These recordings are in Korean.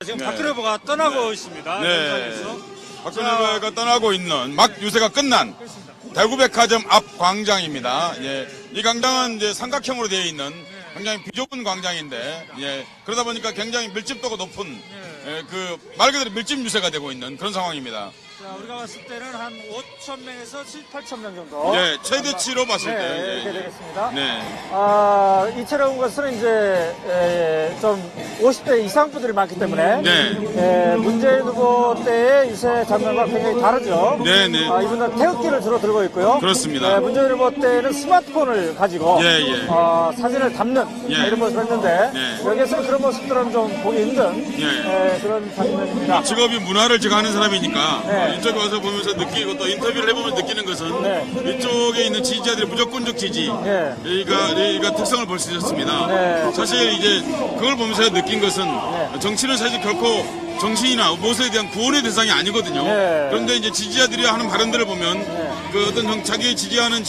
지금 네. 박근혜 후보가 떠나고 네. 있습니다. 네. 영상에서. 박근혜 후보가 떠나고 있는 막 유세가 끝난 대구백화점 앞 광장입니다. 예. 이 광장은 이제 삼각형으로 되어 있는 굉장히 비좁은 광장인데, 예. 그러다 보니까 굉장히 밀집도가 높은, 예. 말 그대로 밀집 유세가 되고 있는 그런 상황입니다. 자, 우리가 봤을 때는 한 5,000명에서 8,000명 정도. 예, 최대치로 봤을 때. 네, 예. 이렇게 되겠습니다. 네. 이채long 것은 이제 좀 50대 이상 분들이 많기 때문에 네. 문재인 후보 때의 유세 장면과 굉장히 다르죠. 네, 네. 이분은 태극기를 주로 들고 있고요. 그렇습니다. 문재인 후보 때는 스마트폰을 가지고 예, 예. 사진을 담는 예. 이런 모습을 했는데 네. 여기에서는 그런 모습들은 좀 보기 힘든 예. 그런 장면입니다. 직업이 문화를 제가 하는 사람이니까 네. 이쪽에 와서 보면서 느끼고 또 인터뷰를 해보면 느끼는 것은 네. 이쪽에 있는 지지자들의 무조건적 지지 네. 이가 특성을 볼 수 있었습니다. 네. 사실 이제 그걸 보면서 느낀 것은 정치는 사실 결코 정신이나 무엇에 대한 구원의 대상이 아니거든요. 네. 그런데 이제 지지자들이 하는 발언들을 보면 그 어떤 자기 지지하는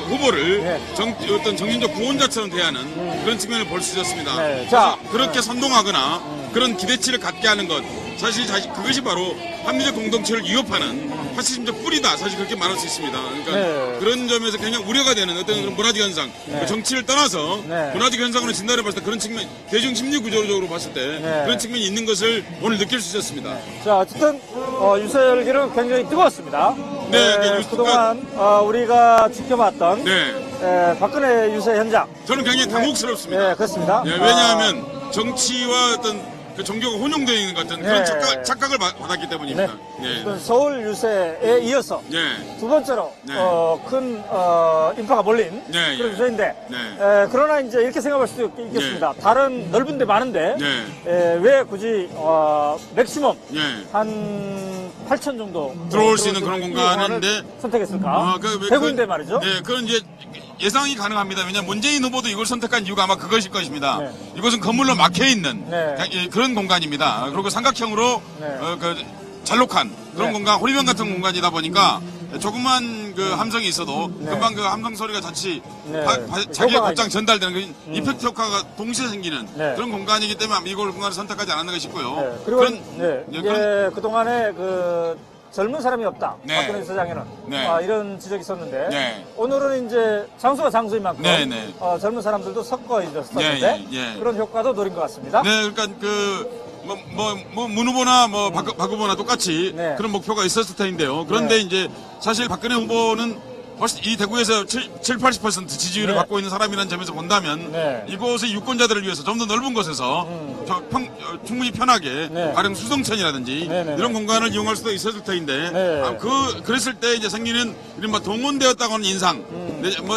후보를 어떤 정신적 구원자처럼 대하는 그런 측면을 볼 수 있었습니다. 네. 자, 그렇게 선동하거나 그런 기대치를 갖게 하는 것, 사실 그것이 바로 합리적 공동체를 위협하는 파시즘적 뿌리다. 사실 그렇게 말할 수 있습니다. 그러니까 네. 그런 점에서 그냥 우려가 되는 어떤 그런 문화적 현상, 그 정치를 떠나서 문화적 현상으로 진단해 봤을 때 그런 측면, 대중 심리 구조적으로 봤을 때 그런 측면이 있는 것을 오늘 느낄 수 있었습니다. 자, 어쨌든 유세 열기는 굉장히 뜨거웠습니다. 그동안 우리가 지켜봤던 박근혜 유세 현장. 저는 굉장히 당혹스럽습니다. 네, 그렇습니다. 왜냐하면 정치와 어떤 그 종교가 혼용되어 있는 것 같은 그런 착각을 받았기 때문입니다. 서울 유세에 이어서 두 번째로 큰 인파가 몰린 그런 유세인데 그러나 이제 이렇게 생각할 수도 있겠습니다. 다른 넓은 데 많은데 왜 굳이 맥시멈 한 8천 정도 들어올 수 있는 그런 공간인데 선택했을까? 대구인데 말이죠. 네, 그건 이제 예상이 가능합니다. 왜냐하면 문재인 후보도 이걸 선택한 이유가 아마 그것일 것입니다. 이것은 건물로 막혀 있는 그런 공간입니다. 그리고 삼각형으로 잘록한 그런 공간, 호리병 같은 공간이다 보니까 조그만 그 함성이 있어도 금방 그 함성 소리가 자칫 자기의 곧장 전달되는 그 이펙트 효과가 동시에 생기는 그런 공간이기 때문에 이걸 공간을 선택하지 않았는가 싶고요. 그리고 그동안에 젊은 사람이 없다. 박근혜 유세장에는 이런 지적이 있었는데 오늘은 이제 장소가 장소인 만큼 젊은 사람들도 섞어 있었는데 그런 효과도 노린 것 같습니다. 네, 그러니까 문 후보나 박 후보나 똑같이 그런 목표가 있었을 텐데요. 그런데 이제 사실 박근혜 후보는 훨씬 이 대구에서 70~80% 지지율을 갖고 있는 사람이라는 점에서 본다면 이곳의 유권자들을 위해서 좀 더 넓은 곳에서 충분히 편하게 가령 수성천이라든지 이런 공간을 이용할 수도 있었을 터인데 그랬을 때 이제 생기는 이른바 동원되었다고 하는 인상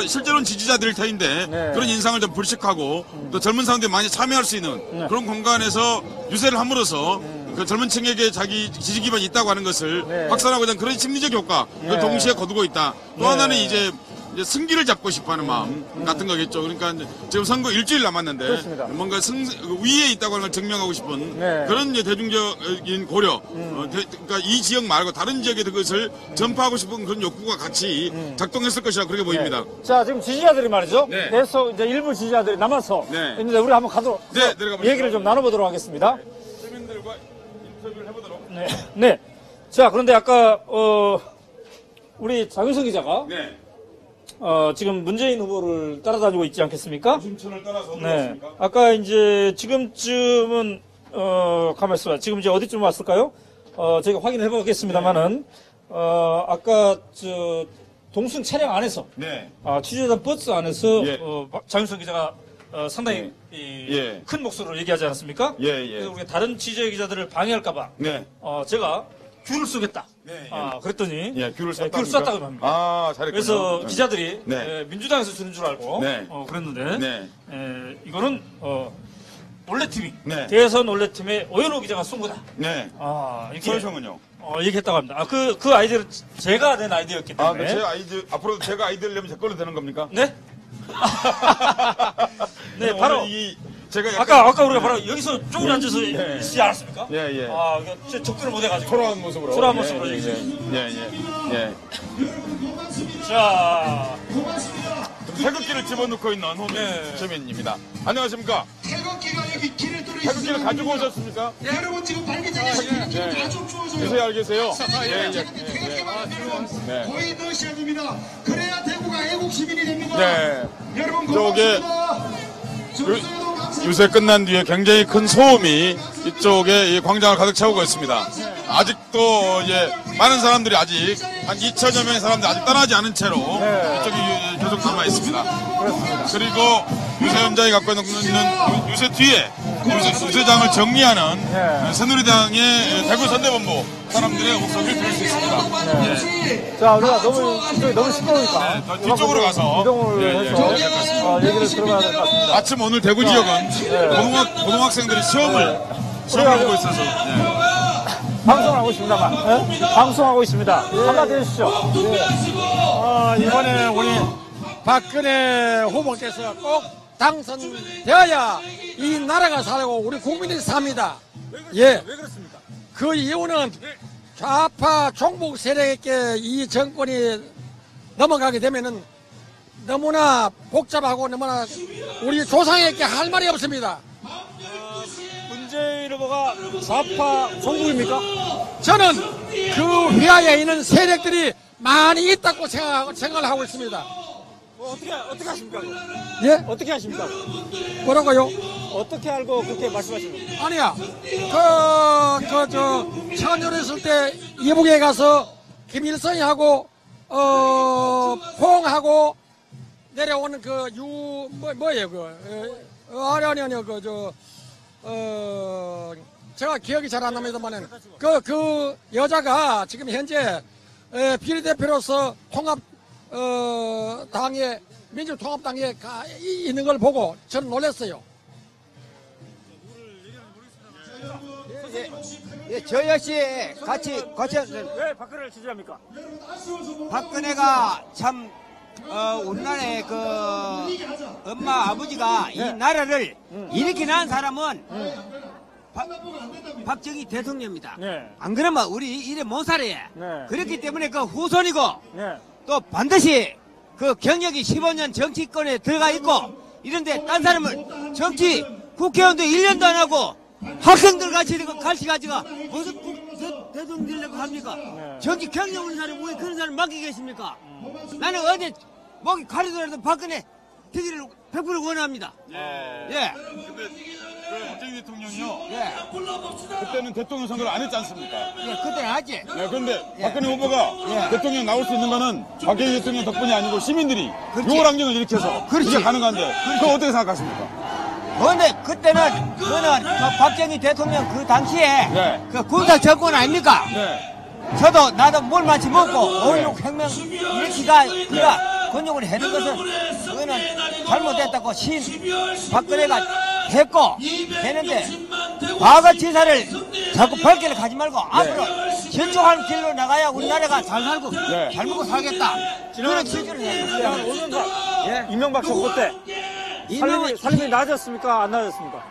실제로는 지지자들일 터인데 그런 인상을 좀 불식하고 또 젊은 사람들이 많이 참여할 수 있는 그런 공간에서 유세를 함으로써 그 젊은 층에게 자기 지지 기반이 있다고 하는 것을 확산하고자 하는 그런 심리적 효과 그 동시에 거두고 있다. 또 하나는 이제 승기를 잡고 싶어하는 마음 같은 거겠죠. 그러니까 지금 선거 일주일 남았는데 그렇습니다. 뭔가 위에 있다고 하는 걸 증명하고 싶은 그런 이제 대중적인 고려, 그러니까 이 지역 말고 다른 지역에 그것을 전파하고 싶은 그런 욕구가 같이 작동했을 것이라 그렇게 보입니다. 자, 지금 지지자들이 말이죠. 계속 이제 일부 지지자들이 남아서 있는데 우리 한번 가도록 얘기를 좀 나눠보도록 하겠습니다. 시민들과 인터뷰를 해보도록. 네. 자, 그런데 아까 우리 장윤성 기자가 지금 문재인 후보를 따라다니고 있지 않겠습니까? 중심촌을 따라서 어디였습니까? 아까 이제 지금쯤은 가만 있어봐. 지금 이제 어디쯤 왔을까요? 저희가 확인해 보겠습니다만은 아까 동승 차량 안에서 취재단 버스 안에서 장윤성 기자가 상당히 큰 목소리로 얘기하지 않았습니까? 그래서 우리가 다른 취재 기자들을 방해할까봐 제가 귤을 쏘겠다. 그랬더니 귤을 귤을 쐈다고 합니다. 잘했군요. 그래서 기자들이 민주당에서 주는 줄 알고 그랬는데 이거는 놀래팀이 대선 놀래팀의 오연호 기자가 쏜 거다. 이렇게 소영은요? 얘기했다고 합니다. 그 아이디어는 제가 낸 아이디어였기 때문에. 제 아이디어 앞으로 제가 아이디어를 내면 제 걸로 되는 겁니까? 네? 바로 제가 아까 우리가 바로 여기서 쪼그려 앉아서 있지 않았습니까? 이거 접근을 못 해가지고 초라한 모습으로 자, 태극기를 집어넣고 있는 호민 시민입니다. 안녕하십니까? 태극기가 여기 길을 뚫어 태극기를 가지고 오셨습니까? 여러분 지금 발기장에 지금 다좀 추워져요. 요새 알고 계세요? 거의 넣으셔야 됩니다. 그래야 대구가 애국 시민이 됩니다. 네. 여러분 저게 고맙습니다. 유세 끝난 뒤에 굉장히 큰 소음이 이쪽에 이 광장을 가득 채우고 있습니다. 아직도 많은 사람들이 아직 한 2천여 명의 사람들이 아직 떠나지 않은 채로 이쪽이 계속 남아 있습니다. 그리고 유세 현장이 갖고 있는 유세 뒤에 유세장을 정리하는 새누리당의 대구 선대본부 사람들의 목소리를 들을 수 있습니다. 자, 우리가 이쪽이 너무 시끄러우니까. 더 뒤쪽으로 가서 이동을 해서 얘기를 들어가야 될 것 같습니다. 마침 오늘 대구 지역은 고등학생들이 시험을 보고 있어서 방송을 하고 있습니다만. 방송하고 있습니다. 한마디 해주시죠. 이번에 우리 박근혜 후보께서 꼭 당선되어야 이 나라가 살고 우리 국민이 삽니다. 왜 그렇습니까? 그 이유는 좌파 종북 세력에게 이 정권이 넘어가게 되면은 너무나 복잡하고 너무나 우리 조상에게 할 말이 없습니다. 문재인 후보가 좌파 종북입니까? 저는 그 휘하에 있는 세력들이 많이 있다고 생각을 하고 있습니다. 어떻게 하십니까? 예? 어떻게 하십니까? 뭐라고요? 어떻게 알고 그렇게 말씀하시는 거예요? 아니야. 천년에 있을 때 이북에 가서 김일성이하고, 포옹하고 내려오는 제가 기억이 잘 안 납니다만은 그 여자가 지금 현재 비례대표로서 민주통합당에 있는 걸 보고 저는 놀랐어요. 저 역시 같이 왜 박근혜를 지지합니까? 박근혜가 참 우리나라의 그 엄마 아버지가 이 나라를 이렇게 낳은 사람은 박정희 대통령입니다. 네. 안 그러면 우리 이래 못 살아요. 네. 그렇기 때문에 그 후손이고 네. 또 반드시 그 경력이 15년 정치권에 들어가 있고 이런데 딴 사람을 정치 국회의원도 1년도 안 하고 학생들 같이 가지가 무슨 대통령 되려고 합니까? 정치 경력 없는 사람 왜 그런 사람 맡기 계십니까? 나는 어제 목이 가리더라도 박근혜 되기를 100% 원합니다. 예. 근데 그 박정희 대통령이요. 예. 그때는 대통령 선거를 안 했지 않습니까? 예, 그때는 하지. 네, 그런데 박근혜 후보가 대통령 나올 수 있는 거는 박정희 대통령 덕분이 아니고 시민들이 요걸 환경을 일으켜서 이게 가능한데 그거 어떻게 생각하십니까? 그런데 그때는 그거는 그 박정희 대통령 그 당시에 네. 그 군사 정권 아닙니까? 네. 저도 나도 뭘 많이 먹고 5.16 혁명 일으키가 그가 권력을 해는 것은 그거는 잘못됐다고 박근혜가 했고 되는데 과거치사를 자꾸 벌기를 가지 말고 앞으로 현종한 길로 나가야 우리나라가 잘 살고 잘 먹고 살겠다 그런 취지를 해요. 5년간 이명박 정부 때 살림이 나아졌습니까? 안 나아졌습니까?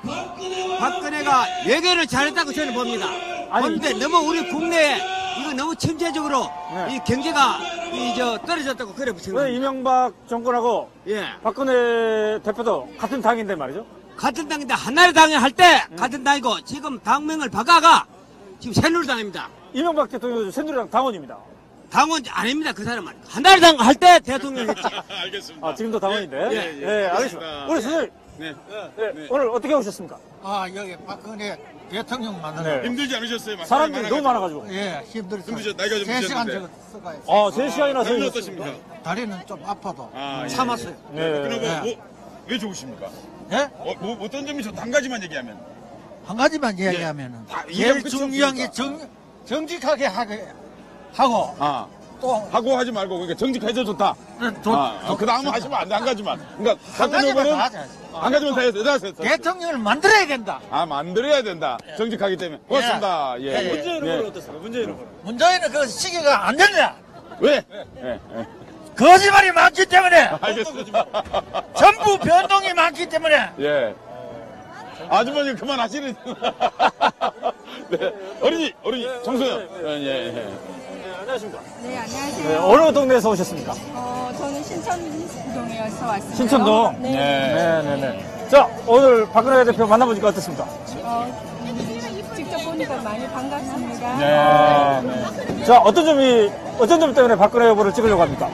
박근혜가 외교를 잘했다고 저는 봅니다. 그런데 너무 우리 국내에 이거 너무 침체적으로 이 경제가 떨어졌다고 그래 왜 붙여요. 이명박 정권하고 박근혜 대표도 같은 당인데 말이죠? 같은 당인데 한나라당에 할 때 같은 당이고 지금 당명을 바꿔가 지금 새누리당입니다. 이명박 대통령도 새누리당 당원입니다. 당원 아닙니다. 그 사람은 한나라당 할 때 대통령 했지. 알겠습니다. 아, 지금도 당원인데? 예, 알겠습니다. 우리 선생님, 네. 오늘 어떻게 오셨습니까? 여기 박근혜 대통령 만나요. 네. 힘들지 않으셨어요? 사람들이 너무 많아가지고. 예, 힘들었어요. 힘드셨- 나이가 좀 3시간 드셨는데. 써가요. 3시간이나 다른 서 어떠십니까? 다리는 좀 아파도 아, 예. 참았어요. 네. 그럼 왜 좋으십니까? 예? 어떤 점이 좋다? 한 가지만 얘기하면. 한 가지만 이야기하면은 이해가 제일 끝이 중요한 게 없으니까. 정직하게 하고 아. 또 하고 하지 말고 그러니까 정직해져 좋다. 그 다음은 하시면 안 돼. 한 가지만. 그러니까 한 박근혜 가지만 후보는 다 하자. 한 가지만 다 했어. 대통령을 만들어야 된다. 만들어야 된다. 정직하기 때문에. 고맙습니다. 예. 문재인 후보는 어떻습니까? 문재인 후보는. 문재인은 그 시기가 안 된다. 왜? 예. 거짓말이 많기 때문에 알겠습니다. 전부 변동이 많기 때문에 예. 아주머니 그만하시는. 네. 어린이 정소연. 예. 안녕하십니까? 네, 안녕하세요. 네, 어느 동네에서 오셨습니까? 저는 신천동에서 왔습니다. 신천동? 네. 네네네. 자, 오늘 박근혜 대표 만나보니까 어떻습니까? 직접 보니까 많이 반갑습니다. 네. 자, 어떤 점 때문에 박근혜 후보를 찍으려고 합니까?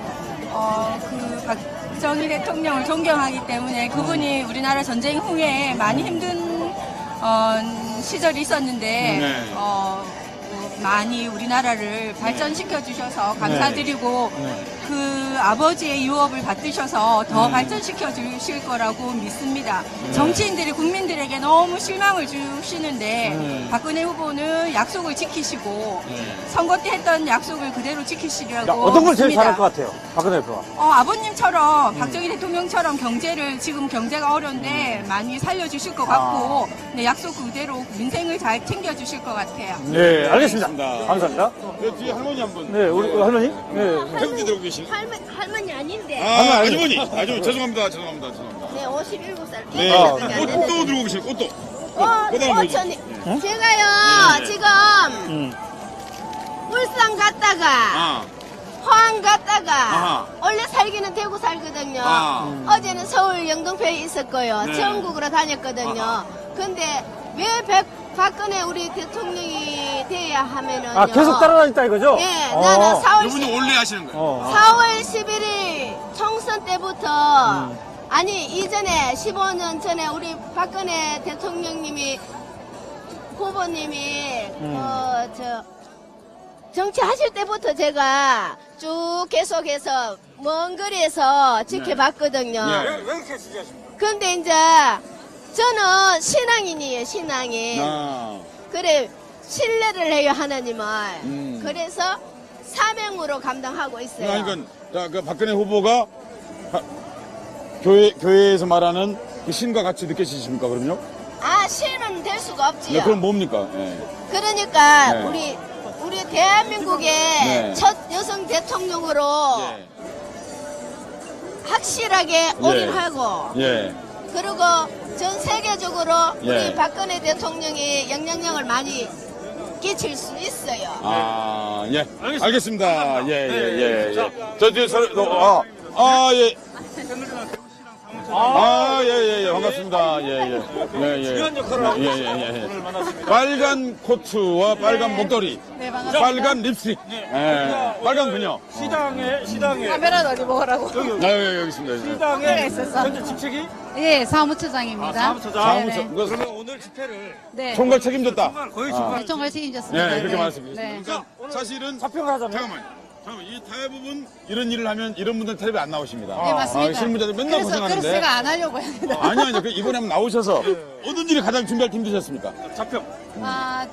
박정희 대통령을 존경하기 때문에 그분이 우리나라 전쟁 후에 많이 힘든 시절이 있었는데 많이 우리나라를 발전시켜 주셔서 감사드리고 그 아버지의 유업을 받으셔서 더 발전시켜 주실 거라고 믿습니다. 정치인들이 국민들에게 너무 실망을 주시는데 박근혜 후보는 약속을 지키시고 선거 때 했던 약속을 그대로 지키시려고 어떤 걸 제일 믿습니다. 잘할 것 같아요? 박근혜 대표가. 아버님처럼 박정희 대통령처럼 지금 경제가 어려운데 많이 살려주실 것 같고 네, 약속 그대로 민생을 잘 챙겨주실 것 같아요. 네, 알겠습니다. 감사합니다. 네, 뒤에 할머니 한 분. 네, 우리 할머니? 네. 태극기 들고 계신. 할머니 아닌데. 아주머니. 죄송합니다. 네, 57살. 네. 꽃도 들고 계신 꽃도. 꽃 한번 보여주세요. 제가요, 지금, 울산 갔다가, 포항 갔다가, 아하. 원래 살기는 대구 살거든요. 어제는 서울 영등포에 있었고요. 네. 전국으로 다녔거든요. 근데 왜 박근혜 우리 대통령이 돼야 하면은요. 계속 따라다녔다 이거죠? 예, 나는 4월 이분이 원래 하시는 거예요. 4월 11일 총선 때부터 아니 이전에 15년 전에 우리 박근혜 대통령님이 후보님이 정치하실 때부터 제가 쭉 계속해서 먼 거리에서 지켜봤거든요. 왜 이렇게 지지하십니까? 근데 이제 저는 신앙인이에요, 신앙인. 그래 신뢰를 해요 하나님을. 그래서 사명으로 감당하고 있어요. 그러니까 그 박근혜 후보가 교회에서 말하는 그 신과 같이 느껴지십니까, 그럼요? 신은 될 수가 없지요. 네, 그럼 뭡니까? 네. 그러니까 네. 우리 대한민국의 네. 첫 여성 대통령으로 예. 확실하게 올인하고 예. 그리고 전 세계적으로 예. 우리 박근혜 대통령이 영향력을 많이 끼칠 수 있어요. 예. 알겠습니다. 예. 저 뒤에 예. 반갑습니다. 중요한 역할을 하고 예. 오늘 만났습니다. 빨간 코트와 빨간 목도리, 네, 반갑습니다. 빨간 립스틱, 빨간 그녀. 시당에 카메라 어디 보라고. 여기 있습니다. 시당에 현재 직책이 예, 사무처장입니다. 사무처장. 그러면 오늘 집회를 네. 총괄 책임졌다. 정말 거의 중간. 총괄 책임졌습니다. 네, 그렇게 말씀드렸습니다. 네. 그러니까 사실은 자평을 하자면 잠깐만. 이 대부분 이런 일을 하면 이런 분들 텔레비 안 나오십니다. 네, 맞습니다. 실무자들 맨날 그래서 고생하는데. 제가 안 하려고 합니다. 아니요. 이번에 한번 나오셔서 어떤 일이 가장 준비할 때 힘드셨습니까? 자평.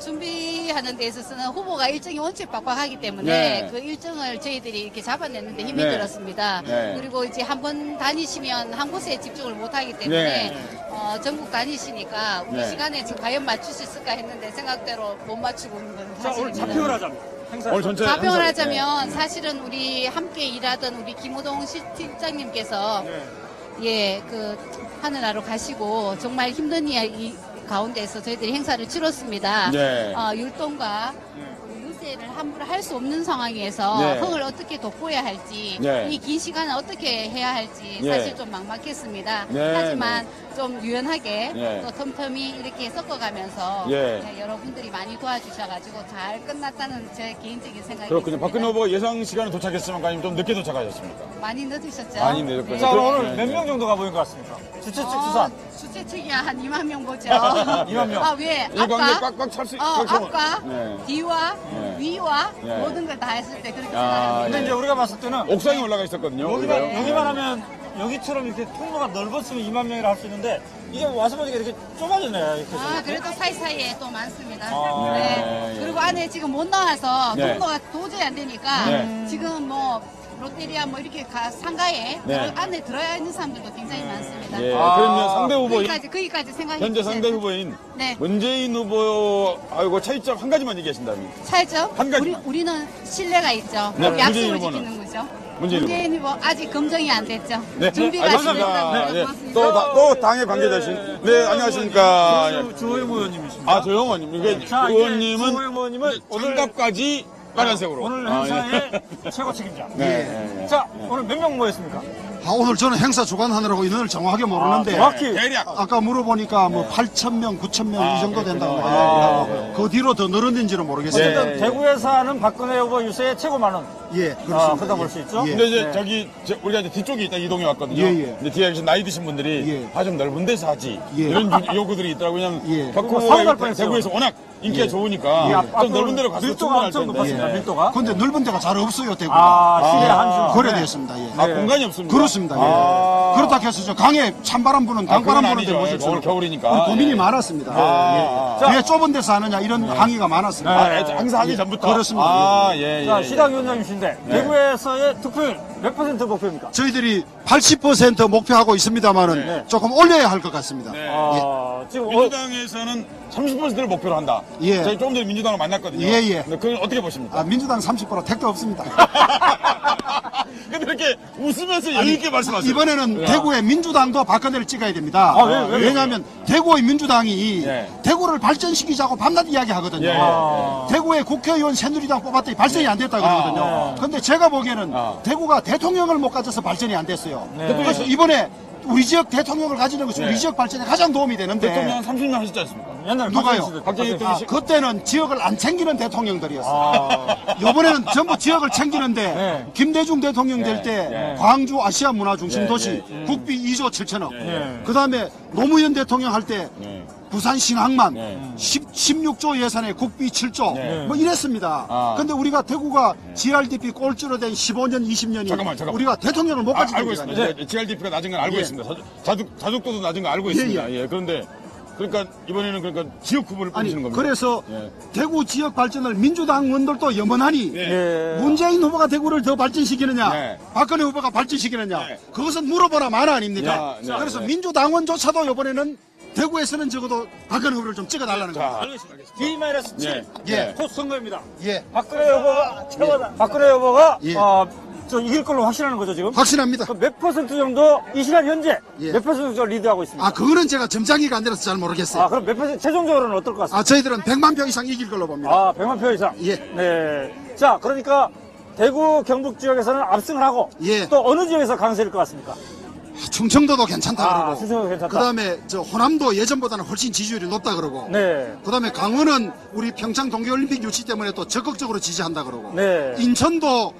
준비하는 데 있어서는 후보가 일정이 원체 빡빡하기 때문에 네. 그 일정을 저희들이 이렇게 잡아냈는데 힘이 네. 들었습니다. 네. 그리고 이제 한 번 다니시면 한 곳에 집중을 못 하기 때문에 네. 전국 다니시니까 우리 네. 시간에 과연 맞출 수 있을까 했는데 생각대로 못 맞추고 있는 건 자, 오늘 사실입니다. 자평을 하자면. 행사. 오늘 전체 자평을 행사- 하자면 사실은 우리 함께 일하던 우리 김호동 실장님께서 예, 그 하늘나라로 가시고 정말 힘든 이 가운데서 저희들이 행사를 치렀습니다. 네. 율동과 유세를 함부로 할 수 없는 상황에서 네. 흥을 어떻게 돋보여야 할지 네. 이 긴 시간을 어떻게 해야 할지 네. 사실 좀 막막했습니다. 네. 하지만 좀 유연하게 네. 또 틈틈이 이렇게 섞어가면서 예. 네, 여러분들이 많이 도와주셔가지고 잘 끝났다는 제 개인적인 생각이 그렇군요. 있습니다. 박근혜 후보가 예상 시간에 도착했습니까? 아니면 좀 늦게 도착하셨습니까? 많이 늦으셨죠? 많이 늦었군요. 자, 오늘 네. 몇 명 정도가 모인 것 같습니까? 주최 측 수산. 주최 측이 한 2만 명 보죠. 2만 명. 왜? 이 관계 앞과, 꽉꽉 찰 수 앞과, 네. 뒤와, 네. 위와, 네. 모든 걸 다 했을 때 그렇게 아, 생각합니다. 근데 이제 우리가 봤을 때는 옥상에 올라가 있었거든요. 우리가요. 여기만 하면 여기처럼 이렇게 통로가 넓었으면 2만 명이라 할 수 있는데 이게 와서 보니까 이렇게 좁아졌네요. 이렇게. 그래도 사이사이에 또 많습니다. 아, 네. 예. 그리고 안에 지금 못 나와서 네. 통로가 도저히 안 되니까 네. 지금 뭐 롯데리아 뭐 이렇게 상가에 네. 안에 들어야 있는 사람들도 굉장히 많습니다. 예, 그러면 상대 후보인 거기까지 생각해 현재 주세요. 상대 후보인 네. 문재인 후보하고 차이점 한 가지만 얘기하신다면 차이죠? 한 가지만. 우리는 신뢰가 있죠. 네, 문재인 약속을 후보는? 지키는 거죠. 문재인 후보. 후보 아직 검증이 안 됐죠. 네, 준비가 알겠습니다. 안 네, 됐습니다. 또 당의 관계자신. 네, 안녕하십니까. 주호영 의원님이십니다. 아, 조영 의원님. 이게 자, 의원님은 주호영 의원님은 오늘 장갑까지 빨간색으로. 오늘 아, 행사의 예. 최고 책임자. 네. 자, 오늘 몇 명 모였습니까? 오늘 저는 행사 주관하느라고 인원을 정확하게 모르는데 정확히 대략 아까 물어보니까 뭐 8,000명, 9,000명 이 정도 된다고 이야기하고 그 뒤로 더 늘었는지는 모르겠어요. 어쨌든 대구에서 하는 박근혜 후보 유세의 최고 많은 예, 그렇습니다. 그러다 볼 수 있죠. 예. 근데 이제 저기 우리가 이제 뒤쪽에 있다 이동해 왔거든요. 예, 예. 근데 뒤에 계신 나이 드신 분들이 예. 좀 넓은 데서 하지 예. 이런 요구들이 있더라고요. 왜냐면 예. 그거 사고 날 뻔했어요. 대구에서 워낙 인기가 좋으니까 예. 좀 넓은 데로 가서 밀도가 엄청 높았습니다. 밀도가. 근데 넓은 데가 잘 없어요, 대구가. 시내 한중. 거래됐습니다. 예. 공간이 없습니다. 그렇습니다. 예. 그렇다 해서 저 강에 찬바람 부는 강바람 그건 부는 데 아니죠. 보실 겨울이니까. 고민이 예. 많았습니다. 예. 왜 좁은 데서 하느냐 이런 항의가 많았습니다. 항상 하기 전부터 그렇습니다. 예. 자, 시당 위원장이신데 대구에서의 득표율 몇 % 목표입니까? 저희들이 80% 목표하고 있습니다만은 조금 올려야 할 것 같습니다. 지금 민주당에서는 30%를 목표로 한다. 예. 저희 조금 전에 민주당을 만났거든요. 예, 예. 근데 그건 어떻게 보십니까? 민주당 30% 택도 없습니다. 근데 이렇게 웃으면서 여유있게 말씀하세요. 이번에는 대구의 민주당도 박근혜를 찍어야 됩니다. 왜냐하면 대구의 민주당이 예. 대구를 발전시키자고 밤낮 이야기하거든요. 예. 대구의 국회의원 새누리당 뽑았더니 발전이 안 됐다 그러거든요. 그런데 제가 보기에는 대구가 대통령을 못 가져서 발전이 안 됐어요. 그래서 이번에 우리 지역 대통령을 가지는 것이 우리 지역 발전에 가장 도움이 되는데 대통령 30년 하셨지 않습니까? 옛날 누가요? 박정희 대통령이 그때는 지역을 안 챙기는 대통령들이었어요. 이번에는 전부 지역을 챙기는데 김대중 대통령 될 때 광주 아시아 문화 중심 도시 국비 2조 7천억. 그다음에 노무현 대통령 할 때 부산 신항만 16조 예산에 국비 7조 뭐 이랬습니다. 근데 우리가 대구가 GRDP 꼴찌로 된 15년 20년이 잠깐만. 우리가 대통령을 못 가지고 알고 있습니다. GRDP가 낮은 건 알고 있습니다. 자족도도 낮은 건 알고 있습니다. 예. 그런데 그러니까 이번에는 그러니까 지역 후보를 뽑으시는 겁니다. 그래서 대구 지역 발전을 민주당 의원들도 염원하니 문재인 후보가 대구를 더 발전시키느냐 박근혜 후보가 발전시키느냐 그것은 물어보나 마나 아닙니까? 그래서 민주당원조차도 이번에는 대구에서는 적어도 박근혜 후보를 좀 찍어달라는 겁니다. D-7 예. 곧 선거입니다. 예. 박근혜 후보가 예. 저 이길 걸로 확신하는 거죠 지금? 확신합니다. 그럼 몇 % 정도 이 시간 현재 예. 몇 % 정도 리드하고 있습니다. 그거는 제가 점장이가 안 돼서 잘 모르겠어요. 그럼 몇 % 최종적으로는 어떨 것 같습니까? 저희들은 100만 표 이상 이길 걸로 봅니다. 100만 표 이상. 예. 네. 자, 그러니까 대구 경북 지역에서는 압승을 하고 예. 또 어느 지역에서 강세일 것 같습니까? 충청도도 괜찮다 그러고 충청도 괜찮다. 그다음에 저 호남도 예전보다는 훨씬 지지율이 높다 그러고 네. 그다음에 강원은 우리 평창 동계올림픽 유치 때문에 또 적극적으로 지지한다 그러고 네. 인천도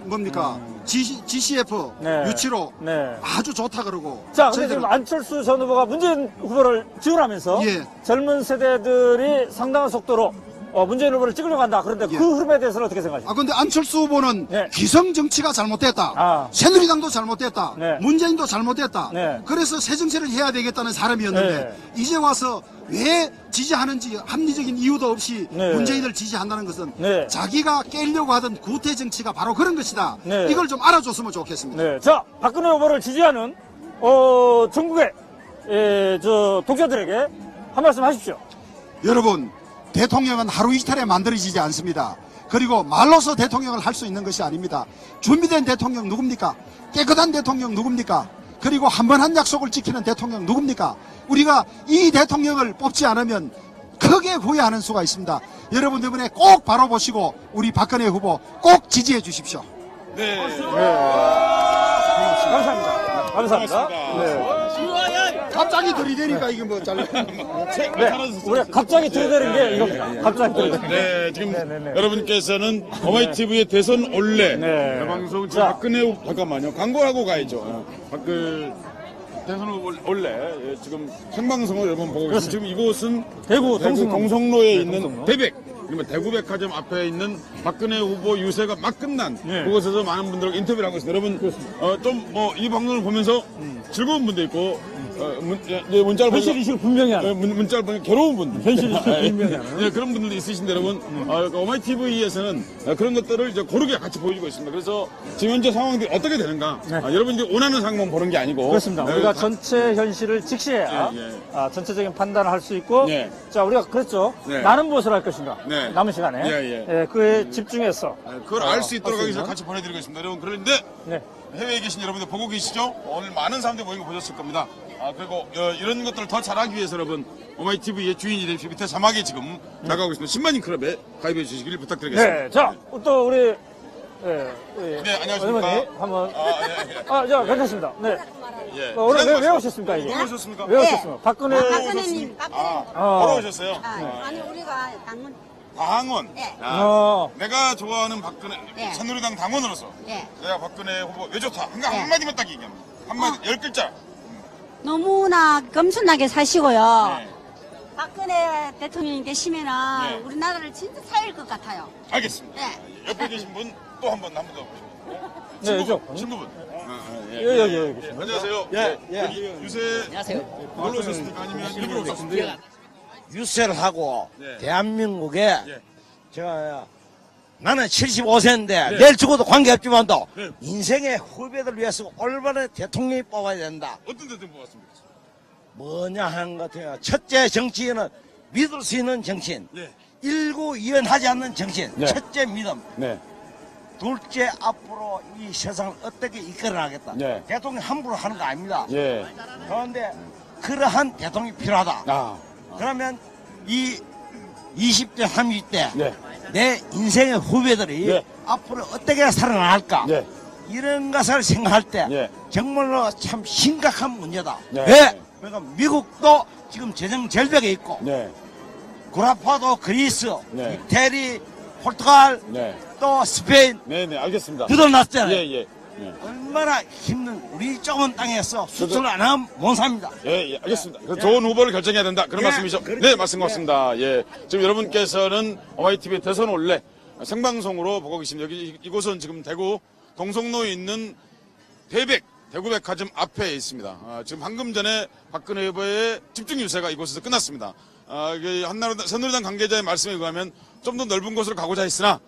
뭡니까 GCF 유치로 아주 좋다 그러고 자, 근데 지금 안철수 전 후보가 문재인 후보를 지원하면서 젊은 세대들이 상당한 속도로 문재인 후보를 찍으려고 한다. 그런데 그 흐름에 대해서는 어떻게 생각하십니까? 근데 안철수 후보는 기성 정치가 잘못됐다. 새누리당도 잘못됐다. 문재인도 잘못됐다. 그래서 새 정치를 해야 되겠다는 사람이었는데 이제 와서 왜 지지하는지 합리적인 이유도 없이 문재인을 지지한다는 것은 자기가 깨려고 하던 구태 정치가 바로 그런 것이다. 이걸 좀 알아줬으면 좋겠습니다. 자, 박근혜 후보를 지지하는 전국의 저 독자들에게 한 말씀 하십시오. 여러분, 대통령은 하루 이틀에 만들어지지 않습니다. 그리고 말로서 대통령을 할 수 있는 것이 아닙니다. 준비된 대통령 누굽니까? 깨끗한 대통령 누굽니까? 그리고 한 번 한 약속을 지키는 대통령 누굽니까? 우리가 이 대통령을 뽑지 않으면 크게 후회하는 수가 있습니다. 여러분 이번에 꼭 바로 보시고 우리 박근혜 후보 꼭 지지해 주십시오. 네. 감사합니다. 감사합니다. 갑자기 들이대니까 이게 뭐 잘라. 우리가 갑자기 들이대는 게 이거 갑자기 들이대는 네, 지금 여러분께서는 어마이TV의 대선 올레 방송 지금 박근혜 후보 잠깐만요. 광고하고 가야죠. 대선 후보 올레 지금 생방송을 여러분 보고 계십니다. 지금 이곳은 대구 동성로에 있는 대백. 그러면 대구백화점 앞에 있는 박근혜 후보 유세가 막 끝난 그곳에서 많은 분들과 인터뷰를 하고 있습니다. 여러분 좀 뭐 이 방송을 보면서 즐거운 분도 있고 문자를 현실이식을 분명히 하는 문자를 보면 괴로운 분들 현실이식을 분명히 하는 그런 분들도 있으신데 여러분 어마이TV에서는 그런 것들을 이제 고르게 같이 보여주고 있습니다. 그래서 지금 현재 상황들이 어떻게 되는가 여러분들이 원하는 상황만 보는 게 아니고 그렇습니다. 우리가 전체 현실을 직시해야 전체적인 판단을 할 수 있고 자 우리가 그랬죠. 나는 무엇을 할 것인가 남은 시간에 그에 집중해서 그걸 알 수 있도록 하기 위해서 같이 보내드리고 있습니다. 여러분 그런데 해외에 계신 여러분들 보고 계시죠? 오늘 많은 사람들이 모인 거 보셨을 겁니다. 그리고 이런 것들을 더 잘하기 위해서 여러분 어마이TV의 주인이 되십시오. 밑에 사막에 지금 나가고 있습니다. 10만인 클럽에 가입해 주시길 부탁드리겠습니다. 자, 또 우리 네, 안녕하십니까. 어머니, 한번. 예. 자, 괜찮습니다. 네. 예. 오늘 왜 오셨습니까, 이게? 왜 오셨습니까? 왜 오셨습니까? 박근혜. 박근혜님, 보러 오셨어요? 아니 우리가 당문. 당원. 예. 내가 좋아하는 박근혜 예. 새누리당 당원으로서 예. 내가 박근혜 후보 왜 좋다? 예. 한마디만 딱 얘기합니다. 한마디 10글자. 너무나 겸손하게 사시고요. 네. 박근혜 대통령이 되시면은 네. 우리나라를 진짜 살릴 것 같아요. 알겠습니다. 네. 옆에 계신 분 또 한 번 더 보시죠. 네, 이쪽. 친구분. 여기 계십니다. 안녕하세요. 여기 유세. 안녕하세요. 놀러 오셨습니까? 아니면 일부러 오셨습니까? 유세를 하고 네. 대한민국에 예. 제가 나는 75세인데 네. 내일 죽어도 관계없지만도 네. 인생의 후배들을 위해서 올바른 대통령이 뽑아야 된다. 어떤 대통령 뽑았습니까? 뭐냐 하는 것 같아요. 첫째 정치인은 믿을 수 있는 정치인. 예. 일구이연하지 않는 정치인. 네. 첫째 믿음. 네. 둘째 앞으로 이 세상을 어떻게 이끌어가겠다. 네. 대통령 함부로 하는 거 아닙니다. 예. 그런데 그러한 대통령이 필요하다. 그러면 이 20대, 30대 네. 내 인생의 후배들이 네. 앞으로 어떻게 살아나갈까? 네. 이런 것을 생각할 때 네. 정말로 참 심각한 문제다. 네. 왜? 그러니까 미국도 지금 재정 절벽에 있고 네. 구라파도 그리스, 네. 이태리, 포르투갈, 네. 또 스페인 네, 알겠습니다. 들어놨잖아요. 예. 얼마나 힘든 우리 좁은 땅에서 수출 안 하면 못 삽니다. 예, 알겠습니다. 그래서 좋은 후보를 결정해야 된다. 그런 예, 말씀이죠? 네, 말씀 같습니다. 예. 지금 여러분께서는 OYTV 대선 올레 생방송으로 보고 계십니다. 여기 이곳은 지금 대구 동성로에 있는 대구백화점 앞에 있습니다. 지금 방금 전에 박근혜 후보의 집중 유세가 이곳에서 끝났습니다. 새누리당 관계자의 말씀에 의하면 좀 더 넓은 곳으로 가고자 했으나